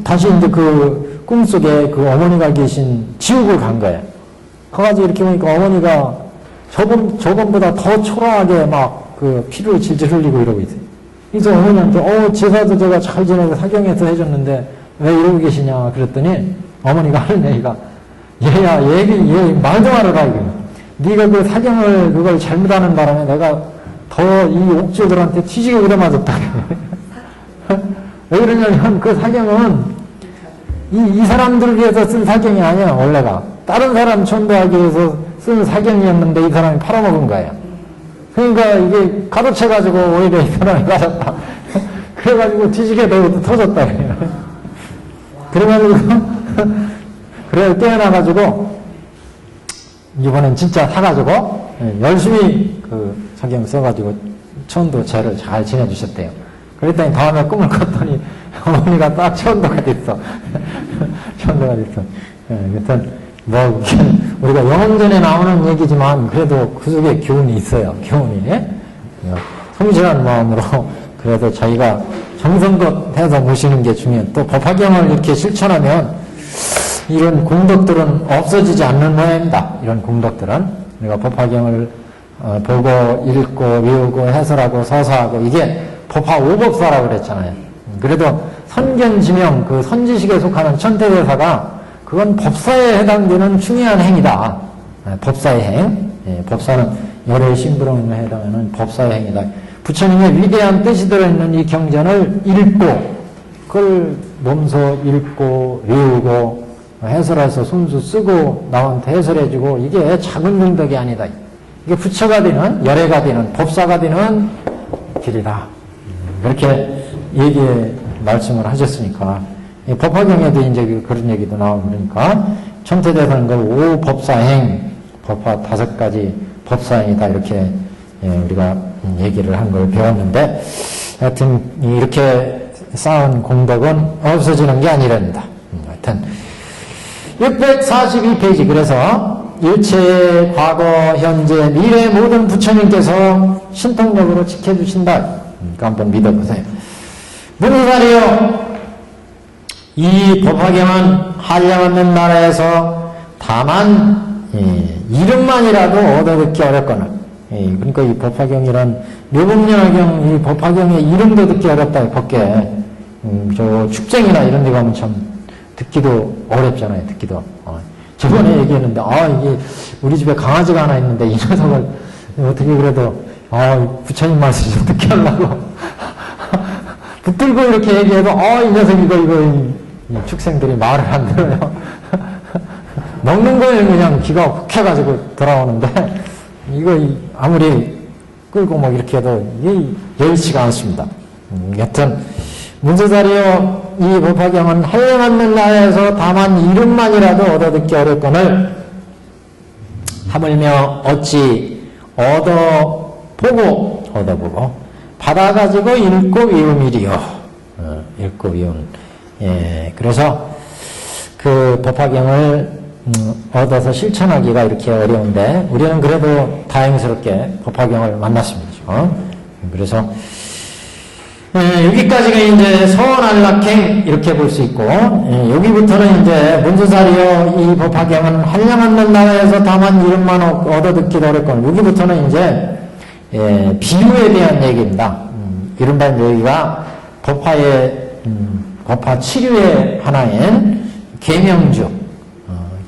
다시 이제 그 꿈속에 그 어머니가 계신 지옥을 간 거예요. 가가지고 이렇게 보니까 어머니가 저번보다 더 초라하게 막 그 피를 질질 흘리고 이러고 있어요. 그래서 어머니한테 제사도 제가 잘 지내고 사경해서 해줬는데 왜 이러고 계시냐 그랬더니 어머니가 하는 얘기가 얘야 얘 말도 말아라 이거. 네가 그 사경을 그걸 잘못하는 바람에 내가 더 이 옥주들한테 뒤지게 그려맞았다. 왜 그러냐면 그 사경은 이 사람들을 위해서 쓴 사경이 아니야 원래가. 다른 사람 천도하기 위해서 쓴 사경이었는데 이 사람이 팔아먹은 거예요. 그러니까 이게 가로채가지고 오히려 이 사람이 맞았다. 그래가지고 뒤지게 터졌다. 그래가지고 그래 깨어나가지고 이번엔 진짜 사가지고 열심히 그 사경 써가지고 천도 죄를 잘 지내주셨대요. 그랬더니 다음에 꿈을 꿨더니 어머니가 딱 천도가 됐어. 천도가 됐어. 여튼 뭐 우리가 영혼전에 나오는 얘기지만 그래도 그 속에 교훈이 있어요. 교훈이. 성실한 마음으로 그래도 저희가 정성껏 해서 모시는 게 중요해요. 또 법화경을 이렇게 실천하면 이런 공덕들은 없어지지 않는 모양입니다. 이런 공덕들은 우리가 법화경을 보고 읽고 외우고 해설하고 서사하고 이게 법화 오법사라고 그랬잖아요. 그래도 선견지명 그 선지식에 속하는 천태대사가 그건 법사에 해당되는 중요한 행위다. 법사의 행. 법사는 열의 심부름에 해당하는 법사의 행위다. 부처님의 위대한 뜻이 들어있는 이 경전을 읽고 그걸 몸소 읽고 외우고 해설해서 순수 쓰고 나한테 해설해주고 이게 작은 공덕이 아니다. 이게 부처가 되는 열애가 되는 법사가 되는 길이다. 그렇게 말씀을 하셨으니까 법화경에도 이제 그런 얘기도 나오고 그러니까 천태대사는 걸 오법사행 법화 5가지 법사행이다 이렇게 우리가 얘기를 한 걸 배웠는데 하여튼 이렇게 쌓은 공덕은 없어지는 게 아니랍니다. 하여튼 642페이지 그래서 일체 과거 현재 미래 모든 부처님께서 신통력으로 지켜주신다. 그러니까 한번 믿어보세요. 문사리요 이 법화경은 한량없는 나라에서 다만 이름만이라도 얻어듣기 어렵거늘 그러니까 이 법화경이란 묘법련화경 이 법화경의 이름도 듣기 어렵다. 밖에 저 축쟁이나 이런 데 가면 참 듣기도 어렵잖아요. 듣기도 저번에 얘기했는데 이게 우리 집에 강아지가 하나 있는데 이 녀석을 어떻게 그래도 부처님 말씀 좀 듣게 하려고 붙들고 이렇게 얘기해도 이 녀석 이거 이 축생들이 말을 안 들어요. 먹는 거에 그냥 기가 훅 해가지고 돌아오는데 이거 아무리 끌고 뭐 이렇게 해도 이게 여의치가 않습니다. 여튼 문서자리요 이 법화경은 한량없는 나라에서 다만 이름만이라도 얻어듣기 어렵거늘 하물며 어찌 얻어보고 받아가지고 읽고 외움이리요. 읽고 외우는 그래서 그 법화경을 얻어서 실천하기가 이렇게 어려운데 우리는 그래도 다행스럽게 법화경을 만났습니다. 그래서 여기까지가 이제 서원안락행 이렇게 볼 수 있고 여기부터는 이제 문서사리요 이 법화경은 한량없는 나라에서 다만 이름만 얻어듣기도 어렵고 여기부터는 이제 비유에 대한 얘기입니다. 이른바 여기가 법화 치료의 하나인 계명주,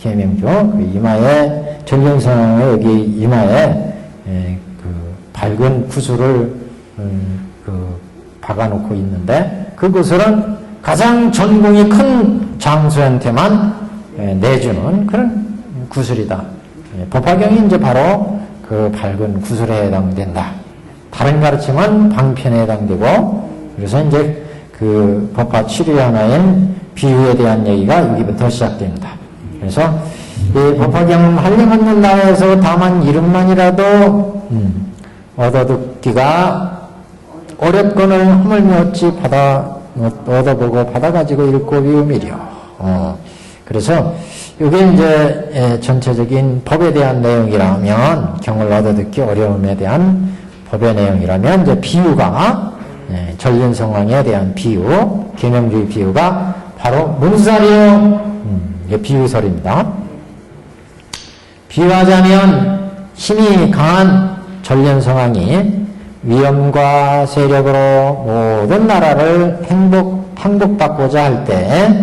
그 이마에 전륜선왕의 여기 이마에 그 밝은 구슬을 박아놓고 있는데 그 구슬은 가장 전공이 큰 장수한테만 내주는 그런 구슬이다. 법화경이 이제 바로 그 밝은 구슬에 해당된다. 다른 가르침은 방편에 해당되고 그래서 이제 그 법화 치료 하나인 비유에 대한 얘기가 여기부터 시작됩니다. 그래서 이 법화경 한량없는 나라에서 다만 이름만이라도 얻어듣기가 어렵거늘 하물며 어찌 얻어보고 받아가지고 읽고 외우미려. 그래서 이게 이제 전체적인 법에 대한 내용이라면 경을 얻어듣기 어려움에 대한 법의 내용이라면 이제 비유가 전륜성왕에 대한 비유, 계명주의 비유가 바로 문사리요 이게 비유설입니다. 비유하자면 힘이 강한 전륜성왕이 위엄과 세력으로 모든 나라를 행복받고자 할 때,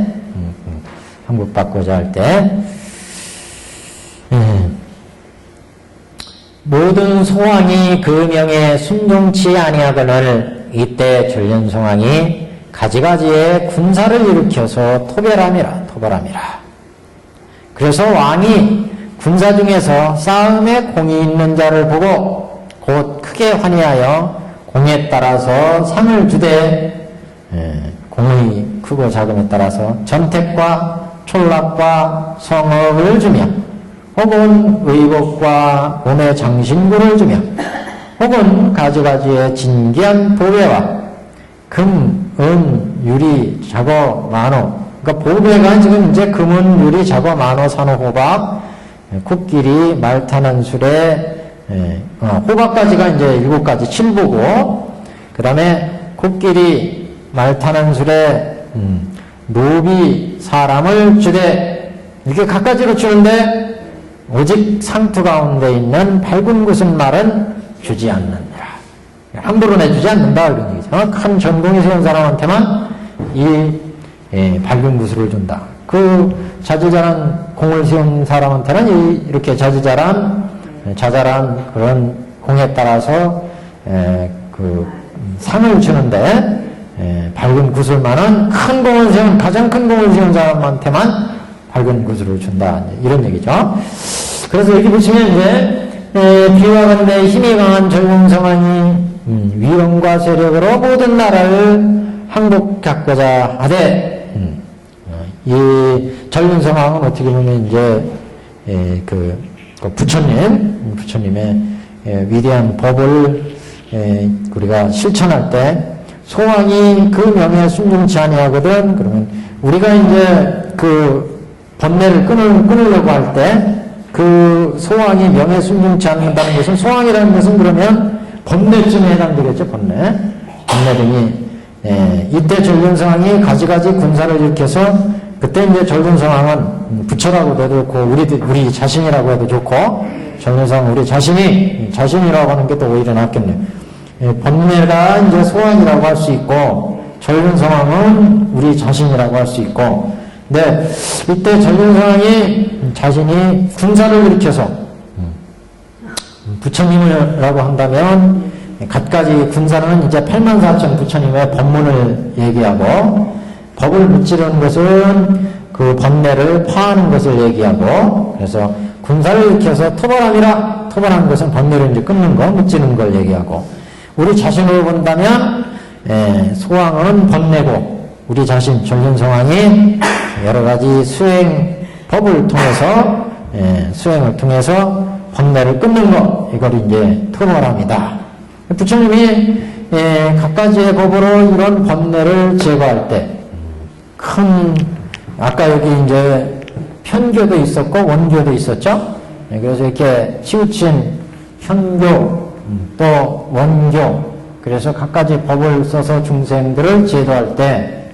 모든 소왕이 그 명에 순종치 아니하거늘 이때 전륜성왕이 가지가지의 군사를 일으켜서 토벌함이라. 그래서 왕이 군사 중에서 싸움에 공이 있는 자를 보고 곧 크게 환희하여 공에 따라서 상을 주되, 공의 크고 작음에 따라서 전택과 촌락과 성업을 주며 혹은 의복과 몸의 장신구를 주며 혹은 가지가지의 진귀한 보배와 금, 은, 유리, 자거, 만호. 그러니까 보배가 지금 이제 금은, 유리, 자거, 만호, 산호, 호박, 코끼리, 말 타는 술에 호박까지가 이제 7가지 7부고, 그 다음에 코끼리, 말 타는 술에 노비, 사람을 주되, 이렇게 각가지로 주는데 오직 상투 가운데 있는 밝은 구슬 말은 주지 않는다. 함부로 내주지 않는다 이런 얘기죠. 큰 전공이 세운 사람한테만 이 밝은 구슬을 준다. 그 자주자란 공을 세운 사람한테는 이렇게 자잘한 그런 공에 따라서 그 상을 주는데, 밝은 구슬만은 큰 공을 세운, 가장 큰 공을 세운 사람한테만 밝은 구슬을 준다. 이런 얘기죠. 그래서 여기 보시면 이제 비와 같네 힘이 강한 전륜성왕이 위엄과 세력으로 모든 나라를 항복받고자 하되, 이 전륜성왕은 어떻게 보면 이제 그 부처님의 위대한 법을 우리가 실천할 때 소왕이 그 명에 순종치 아니하거든. 그러면 우리가 이제 그 번뇌를 끊으려고 할 때 그 소왕이 명에 순종치 않는다는 것은, 소왕이라는 것은 그러면 번뇌쯤에 해당되겠죠. 번뇌 등이. 이때 전륜성왕이 가지가지 군사를 일으켜서, 그때 이제 전륜성왕은 부처라고도 해도 좋고 우리 자신이라고 해도 좋고, 전륜성왕 우리 자신이라고 하는 게 또 오히려 낫겠네요. 번뇌가 이제 소왕이라고 할 수 있고, 전륜성왕은 우리 자신이라고 할 수 있고, 근데 이때 전륜성왕이 자신이 군사를 일으켜서, 부처님이라고 한다면 갖가지 군사는 이제 84,000 부처님의 법문을 얘기하고, 법을 무찌르는 것은 그 번뇌를 파하는 것을 얘기하고, 그래서 군사를 일으켜서 토벌함이라. 토벌하는 것은 번뇌를 이제 끊는 거, 무찌르는 걸 얘기하고, 우리 자신으로 본다면 소왕은 번뇌고, 우리 자신 전륜성왕이 여러 가지 법을 통해서, 수행을 통해서 번뇌를 끊는 것, 이걸 이제 토벌합니다. 부처님이 갖가지의 법으로 이런 번뇌를 제거할 때, 아까 여기 이제 편교도 있었고 원교도 있었죠? 그래서 이렇게 치우친 현교, 또 원교, 그래서 갖가지 법을 써서 중생들을 제도할 때,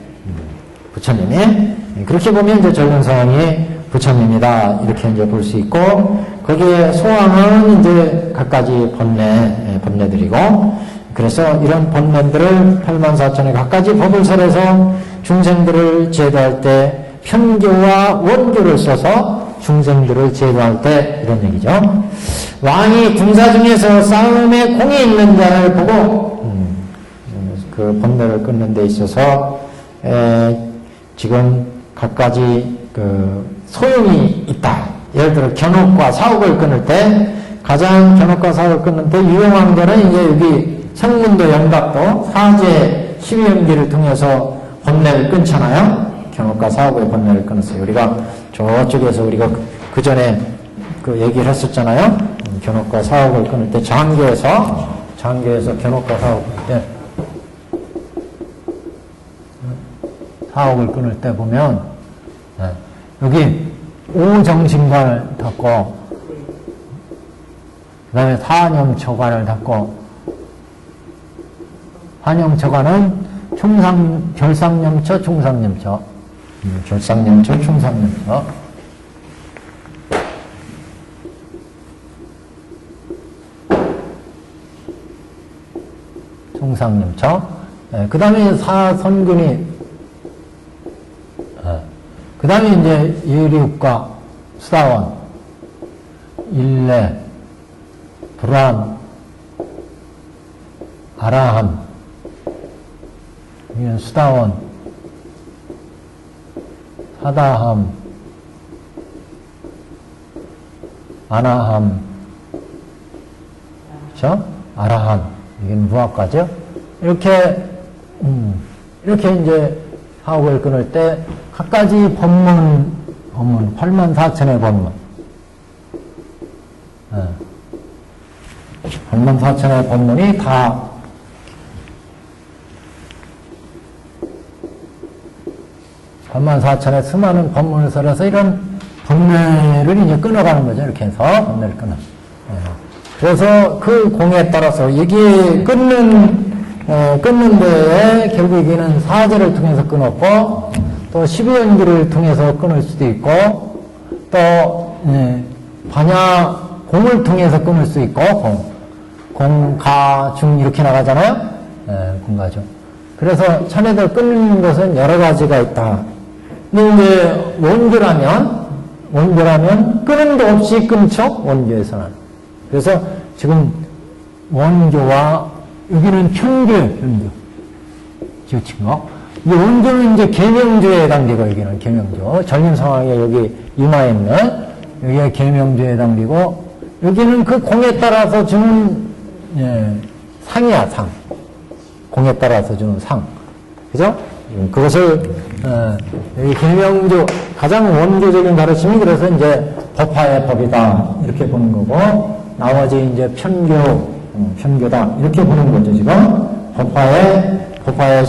부처님이, 그렇게 보면 이제 전륜성왕이 부처님이다. 이렇게 이제 볼 수 있고, 거기에 소왕은 이제 갖가지 번뇌들이고, 그래서 이런 번뇌들을 84,000의 갖가지 법을 설해서 중생들을 제도할 때, 편교와 원교를 써서 중생들을 제도할 때, 이런 얘기죠. 왕이 군사 중에서 싸움에 공이 있는 자를 보고, 그 번뇌를 끊는 데 있어서, 지금 갖가지 그 소용이 있다. 예를 들어 견옥과 사옥을 끊을 때, 가장 견옥과 사옥을 끊는 때 유용한 거는 이제 여기 성문도 영각도 사제 12연기를 통해서 번뇌를 끊잖아요. 견옥과 사옥의 번뇌를 끊었어요. 우리가 저쪽에서 우리가 그 전에 그 얘기를 했었잖아요. 견옥과 사옥을 끊을 때 장교에서 견옥과 사옥을 끊을 때, 사옥을 끊을 때 보면, 여기 오정신관을 닫고, 그 다음에 환영처관을 닫고, 환영처관은 별상념처, 충상념처. 결상념처, 충상념처. 충상념처. 그 다음에 사선근이, 그 다음에 이제 예리국가, 수다원, 일례, 불안, 아라함, 여기는 수다원, 사다함, 아나함, 그렇죠? 아라함, 이건 무학과죠? 이렇게 이제 사옥을 끊을 때 각가지 법문 84,000의 법문. 84,000의 법문이 다 84,000의 수많은 법문을 써서 이런 법례를 이제 끊어가는 거죠. 이렇게 해서 법례를 끊어. 그래서 그 공에 따라서 여기에 끊는 데에 결국 여기는 사제를 통해서 끊었고 또 12연기를 통해서 끊을 수도 있고 또 반야 공을 통해서 끊을 수 있고 공, 가, 중 이렇게 나가잖아요. 공가중. 그래서 천에들 끊는 것은 여러 가지가 있다. 근데 이제 원교라면 끊은 데 없이 끊죠. 원교에서는. 그래서 지금 원교와 여기는 편교예요. 편교. 지어친 거. 이 원교는 이제 계명조에 해당되고 여기는 계명조. 전림 상황에 여기 이마에 있는 여기가 계명조에 해당되고 여기는 그 공에 따라서 주는 상이야, 상. 공에 따라서 주는 상. 그죠? 그것을 여기 계명조 가장 원교적인 가르침이 그래서 이제 법화의 법이다 이렇게 보는 거고 나머지 이제 편교다 이렇게 보는 거죠 지금 법화의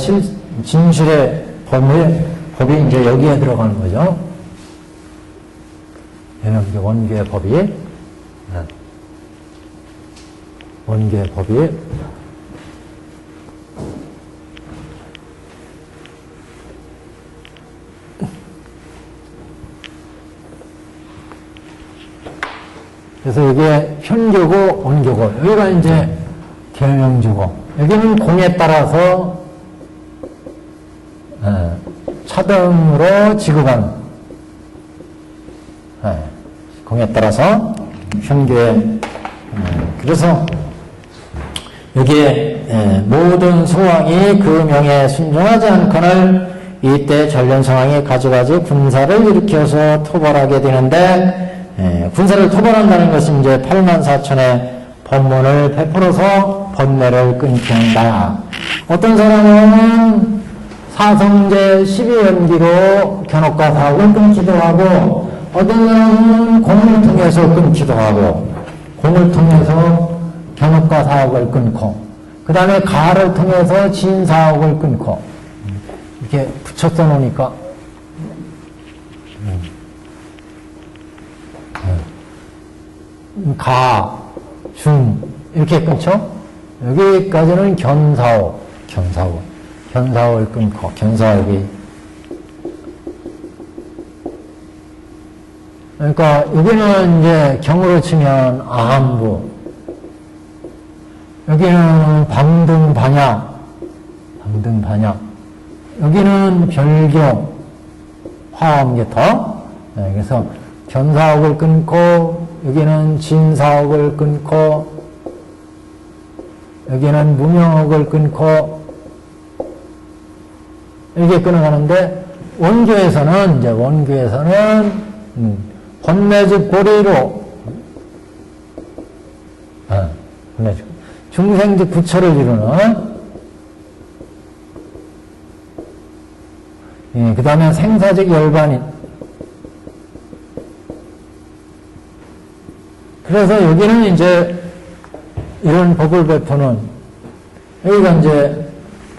진실의 법이 이제 여기에 들어가는 거죠. 계명조 원교의 법이 원교의 법이 그래서 이게 편교고 원교고 여기가 이제 계명조고 여기는 공에 따라서 차등으로 지급한 공에 따라서 편교에 그래서 여기에 모든 소왕이 그 명에 순종하지 않거늘 이때 전련성왕이 가지가지 군사를 일으켜서 토벌하게 되는데 군사를 토벌한다는 것은 이제 84,000의 법문을 베풀어서 번뇌를 끊게 한다. 어떤 사람은 사성제 12연기로 견옥과 사옥을 끊기도 하고 어떤 사람은 공을 통해서 끊기도 하고 공을 통해서 견옥과 사옥을 끊고 그 다음에 가를 통해서 진사옥을 끊고 이렇게 붙여 놓으니까 가, 중 이렇게 끊죠. 여기까지는 견사옥을 끊고 견사옥이 그러니까 여기는 이제 경으로 치면 아함부 여기는 방등반야 여기는 별교 화엄계터 그래서 견사옥을 끊고 여기는 진사옥을 끊고 여기는 무명옥을 끊고 이렇게 끊어가는데 원교에서는 번뇌즉 고리로 중생즉 부처를 이루는 그 다음에 생사즉 열반인 그래서 여기는 이제 이런 법을 베푸는 여기가 이제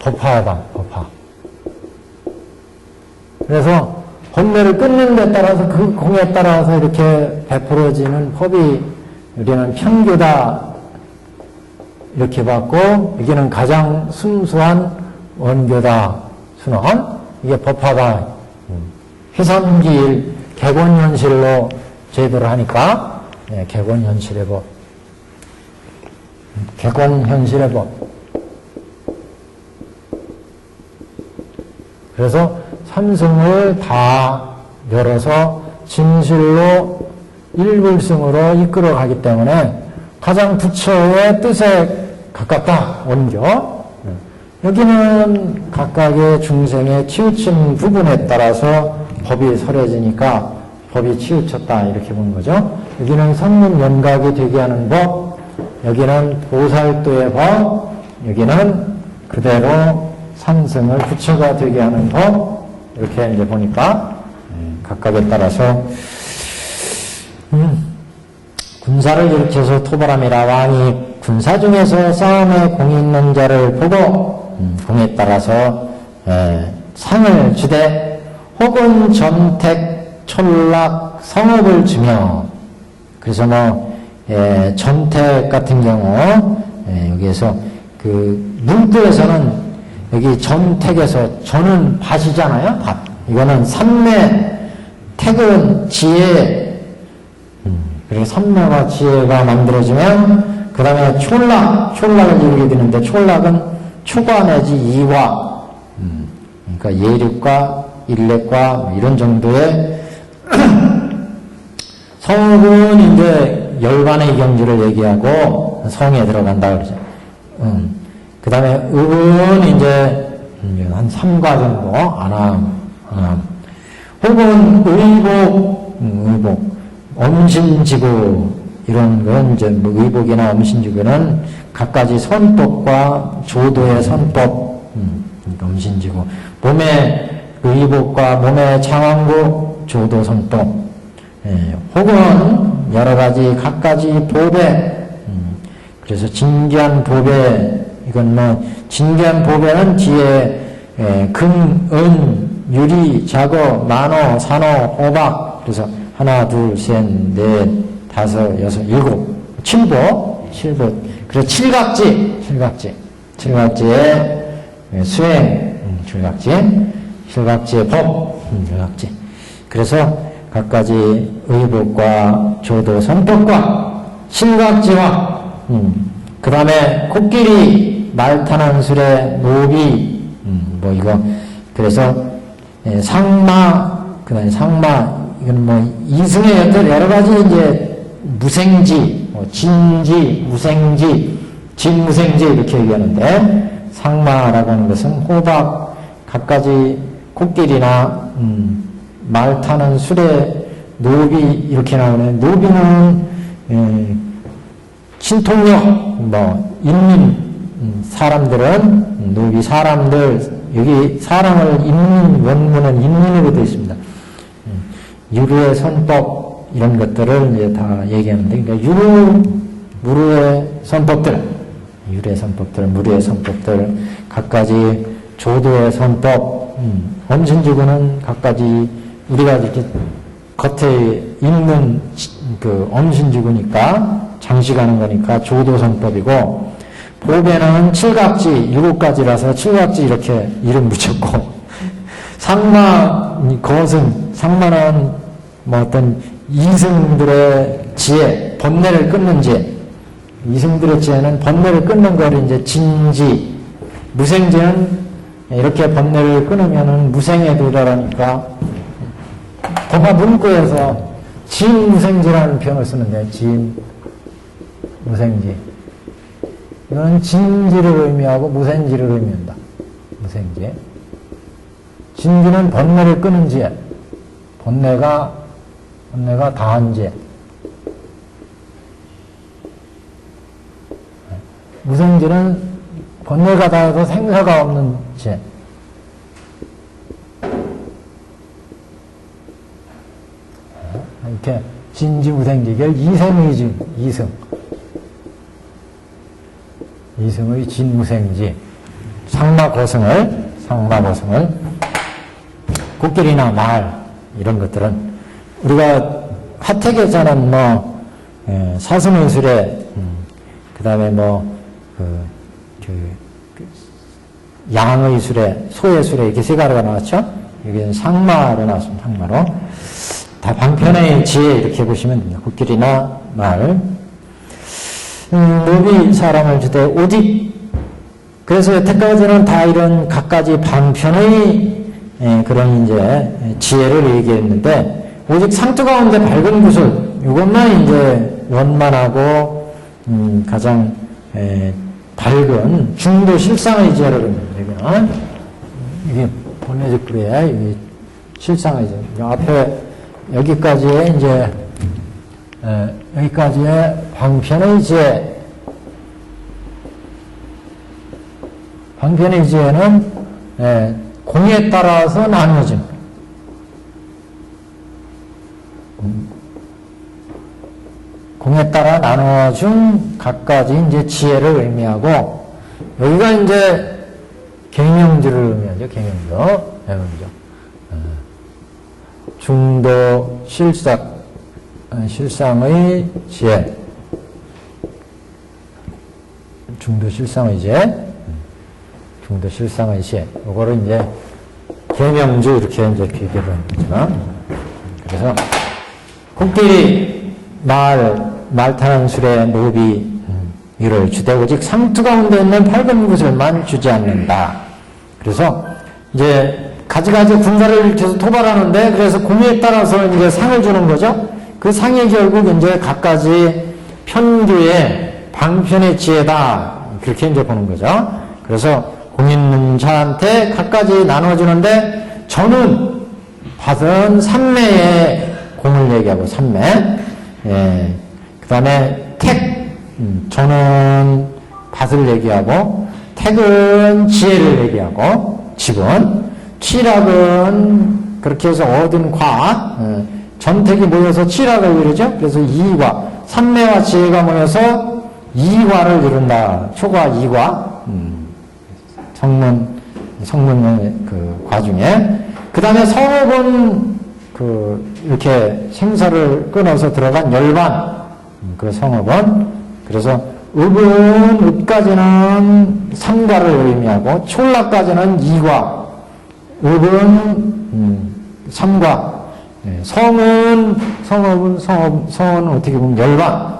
법화다. 그래서 번뇌를 끊는 데 따라서 그 공에 따라서 이렇게 베풀어지는 법이 우리는 편교다 이렇게 봤고 여기는 가장 순수한 원교다 순원 이게 법화다 회삼기일 객원현실로 제도를 하니까 객원현실의 법, 객원현실의 법. 그래서 삼승을 다 열어서 진실로 일불승으로 이끌어가기 때문에 가장 부처의 뜻에 가깝다, 원교. 여기는 각각의 중생의 치우친 부분에 따라서 법이 설해지니까 법이 치우쳤다, 이렇게 보는 거죠. 여기는 성문 연각이 되게 하는 법, 여기는 보살도의 법, 여기는 그대로 삼승을 부처가 되게 하는 법, 이렇게 이제 보니까 각각에 따라서 군사를 일으켜서 토벌함이라. 왕이 군사 중에서 싸움에 공이 있는 자를 보고 공에 따라서 상을 주되 혹은 전택, 촌락, 성업을 주며. 그래서 전택 같은 경우 여기에서 그 문구에서는 여기 전택에서 전은 밭이잖아요. 밭. 이거는 삼매, 택은 지혜. 그리고 삼매와 지혜가 만들어지면 그 다음에 촌락을 이루게 되는데, 촌락은 초과 내지 이화, 그러니까 예륙과 일렉과 이런 정도의 성은 이제 열반의 경지를 얘기하고 성에 들어간다 그러죠. 그 다음에 은 이제 한 3과 정도, 안함. 혹은 의복, 엄신지구, 이런 건 이제 의복이나 엄신지구는 각가지 선법과 조도의 선법, 엄신지구, 몸의 의복과 몸의 장황국, 조도 선법, 혹은 여러 가지 각가지 보배, 그래서 진기한 보배, 이건 진기한 보배는 뒤에 금, 은, 유리, 자거, 만호, 산호, 호박, 그래서 하나, 둘, 셋, 넷, 다섯, 여섯, 일곱, 칠보. 그래서 칠각지의 수행, 칠각지의 법, 칠각지. 그래서 각가지 의복과 조도 선법과 칠각지와, 그 다음에 코끼리, 말타난 술의 노비, 이거. 그래서 상마, 그 다음에 상마, 이건 이승의 여러 가지 이제 무생지, 진지, 무생지, 진무생지 이렇게 얘기하는데, 상마라고 하는 것은 호박, 각가지 코끼리나 말 타는 술의 노비 이렇게 나오네. 노비는 친통력, 인민, 사람들은 노비, 사람들, 여기 사람을 인민, 원문은 인민으로 되어 있습니다. 유루의 선법, 이런 것들을 이제 다 얘기하는데, 그러니까 무루의 선법들, 무루의 선법들, 각가지 조도의 선법, 엄신지구는 각가지 우리가 이렇게 겉에 있는 그 엄신지구니까 장식하는 거니까 조도 선법이고, 보배는 칠각지, 7가지라서 칠각지 이렇게 이름 붙였고, 상마, 거승, 상마는 어떤 이승들의 지혜, 번뇌를 끊는 지혜. 이승들의 지혜는 번뇌를 끊는 거를 이제 진지, 무생지는 이렇게 번뇌를 끊으면은 무생에 도달하니까, 도마 문구에서 진무생지라는 표현을 쓰는데, 진무생지. 이거는 진지를 의미하고 무생지를 의미한다. 무생지. 진지는 번뇌를 끊는 지혜. 번뇌가 다한 지혜. 무생지는 번뇌가 닿아서 생사가 없는 지혜. 이렇게 진지무생지, 이게 이생의 이승의 진무생지, 상마거승을, 코끼리나 말, 이런 것들은, 우리가 화택에서는 사슴의술에, 그 다음에 양의술에, 소의술에 이렇게 세 가지가 나왔죠? 여기는 상마로 나왔습니다. 상마로. 다 방편의 지혜 이렇게 보시면 됩니다. 굿길이나 말. 노비 사람을 주되 오직 그래서 여태까지는 다 이런 갖가지 방편의 그런 이제 지혜를 얘기했는데 오직 상투 가운데 밝은 구슬 이것만 이제 원만하고 가장 밝은 중도 실상의 지혜를 얘기하는 이게 본래적 글이에요. 이게 실상의 지혜. 앞에 여기까지의 이제 여기까지의 방편의 지혜. 방편의 지혜는 공에 따라서 나누어진 공에 따라 나누어준 각가지 이제 지혜를 의미하고 여기가 이제 갱명주를 의미하죠. 갱명주. 중도 실상의 지혜. 중도 실상의 지혜. 중도 실상의 지혜. 요거를 이제 계명주 이렇게 이제 비교를 합니다. 그래서 코끼리 말 타는 술에 노비 이를 주되 오직 상투 가운데 있는 밝은 구슬만 주지 않는다. 그래서 이제 가지가지 군사를 일으켜서 토벌하는데 그래서 공에 따라서 이제 상을 주는 거죠. 그 상이 결국 이제 각가지 편교의 방편의 지혜다. 그렇게 이제 보는 거죠. 그래서 공 있는 자한테 각가지 나눠주는데 저는 받은 삼매의 공을 얘기하고 삼매. 그 다음에 택. 저는 밭을 얘기하고 택은 지혜를 얘기하고 집은 칠학은 그렇게 해서 얻은 과 전택이 모여서 칠학을 이루죠. 그래서 이과 삼매와 지혜가 모여서 이과를 이룬다. 초과 이과 성문의 그 과 중에 그 다음에 성읍은 그 이렇게 생사를 끊어서 들어간 열반 그 성읍은 그래서 읍은 읍까지는 삼과를 의미하고 촐락까지는 이과 읍은 삼과 성은 어떻게 보면 열반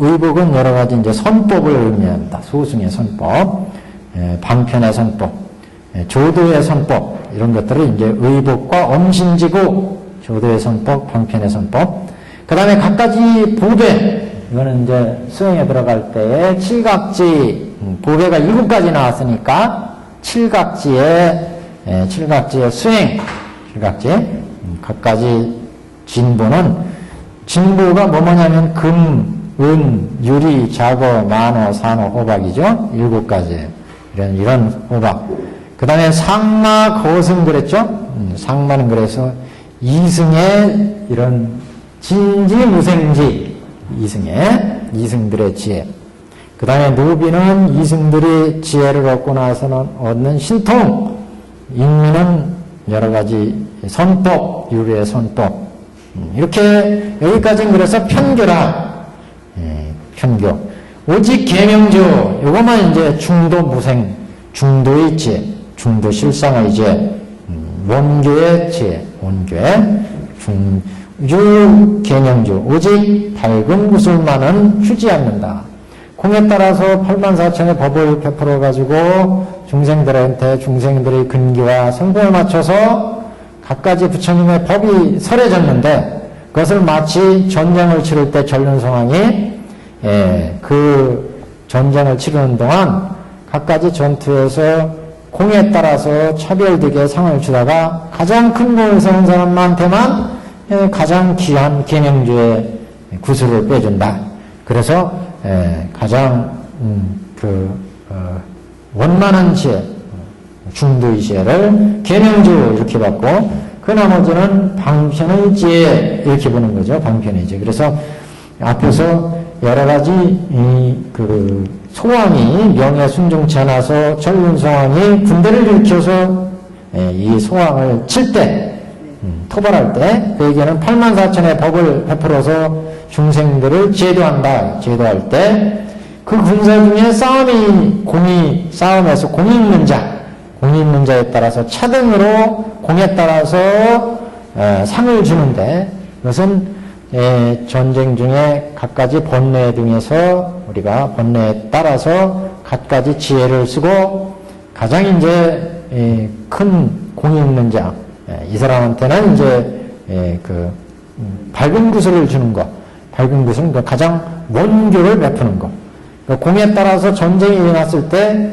의복은 여러 가지 이제 선법을 의미합니다. 소승의 선법, 방편의 선법, 조도의 선법 이런 것들을 이제 의복과 엄신지고 조도의 선법, 방편의 선법. 그 다음에 각가지 보배 이거는 이제 수행에 들어갈 때에 칠각지 보배가 7가지 나왔으니까 칠각지의 수행 칠각지 각가지 진보가 뭐냐면 금, 은, 유리, 자거, 만호, 산호, 호박이죠. 7가지. 이런 호박. 그 다음에 상마, 거승 그랬죠. 상마는 그래서 이승의 이런 진지, 무생지. 이승들의 지혜. 그 다음에 노비는 이승들이 지혜를 얻고 나서는 얻는 신통. 인민은 여러 가지 선법, 유리의 선법. 이렇게 여기까지는 그래서 편교라. 편교. 오직 계명주, 요거만 이제 중도 무생, 중도의 지혜, 중도 실상의 지혜, 원교의 지혜, 원교의 계명주, 오직 밝은 구슬만은 주지 않는다. 공에 따라서 84,000의 법을 베풀어가지고 중생들의 근기와 성공에 맞춰서 각가지 부처님의 법이 설해졌는데 그것을 마치 전쟁을 치를 때 전륜성왕이 그 전쟁을 치르는 동안 각가지 전투에서 공에 따라서 차별되게 상을 주다가 가장 큰 공을 세운 사람한테만 가장 귀한 계명주의 구슬을 빼준다. 그래서 가장 원만한 지혜, 중도의 지혜를 계명주 이렇게 받고 그 나머지는 방편의 지혜 이렇게 보는 거죠. 방편의 지혜. 그래서 앞에서 여러 가지 소왕이 명예 순종치 않아서 전륜성왕이 군대를 일으켜서 이 소왕을 칠 때 토벌할 때 그에게는 84,000의 법을 베풀어서 중생들을 제도한다. 제도할 때 그 군사 중에 싸움에서 공이 있는 자에 따라서 차등으로 공에 따라서 상을 주는데, 이것은 전쟁 중에 갖가지 번뇌 등에서 우리가 번뇌에 따라서 갖가지 지혜를 쓰고 가장 이제 큰 공이 있는 자, 이 사람한테는 이제 밝은 구슬을 주는 것, 밝은 구슬은 가장 원교를 베푸는 것. 공에 따라서 전쟁이 일어났을 때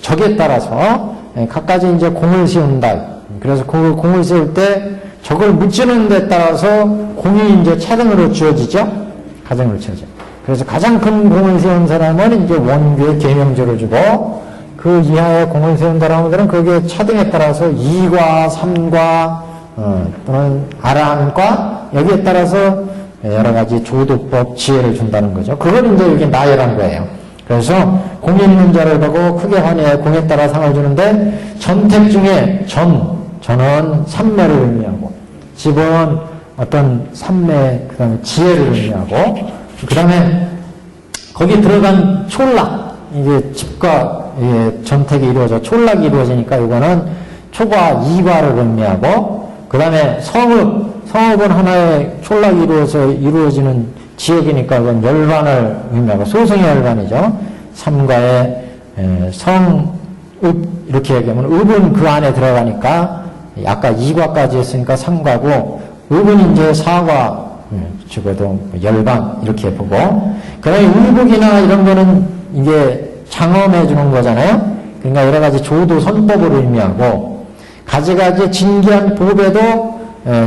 적에 따라서 갖가지 이제 공을 세운다. 그래서 그 공을 세울 때 적을 무찌르는 데 따라서 공이 이제 차등으로 주어지죠. 가정으로 주어져. 그래서 가장 큰 공을 세운 사람은 이제 원교의 계명조를 주고, 그 이하의 공을 세운 사람들은 거기에 차등에 따라서 2과, 3과, 또는 아라한과, 여기에 따라서 여러 가지 조도법, 지혜를 준다는 거죠. 그걸 이제 여기 나열한 거예요. 그래서 공이 있는 자를 보고 크게 환희해 공에 따라 상을 주는데, 전택 중에 전은 삼매를 의미하고, 집은 어떤 삼매, 그 다음에 지혜를 의미하고, 그 다음에 거기 들어간 촌락, 이게 집과 전택이 이루어져, 촌락이 이루어지니까 이거는 초과 이과를 의미하고, 그 다음에 성읍은 하나의 촌락이 이루어지는 지역이니까 이건 열반을 의미하고, 소승의 열반이죠. 삼가의 성읍, 이렇게 얘기하면, 읍은 그 안에 들어가니까, 아까 2과까지 했으니까 3과고, 읍은 이제 4과, 적어도 열반, 이렇게 보고, 그 다음에 울복이나 이런 거는 이게 장엄해 주는 거잖아요? 그러니까 여러 가지 조도 선법을 의미하고, 가지가지 진기한 보배도,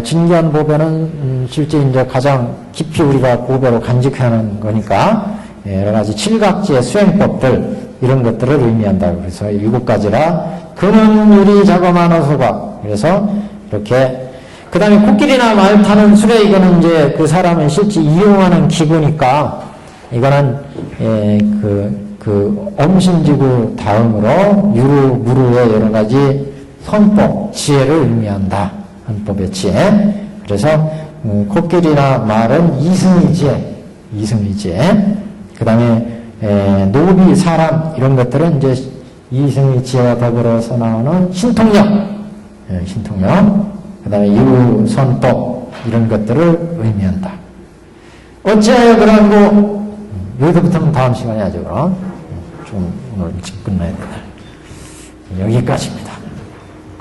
진기한 보배는 실제 이제 가장 깊이 우리가 보배로 간직하는 거니까, 여러 가지 칠각지의 수행법들, 이런 것들을 의미한다고. 그래서 7가지라, 금은 유리 자검한 어서가. 그래서 이렇게, 그 다음에 코끼리나 말 타는 수레, 이거는 이제 그 사람은 실제 이용하는 기구니까, 이거는, 엄신지구 다음으로 유루, 무루의 여러 가지 선법, 지혜를 의미한다. 헌법의 지혜. 그래서, 코끼리나 말은 이승의 지혜. 그 다음에, 노비, 사람, 이런 것들은 이제 이승의 지혜와 더불어서 나오는 신통력. 그 다음에 유선법, 이런 것들을 의미한다. 어찌하여 그러고, 여기서부터는 다음 시간에 하죠, 그럼. 좀 오늘 일찍 끝나야 된다. 여기까지입니다.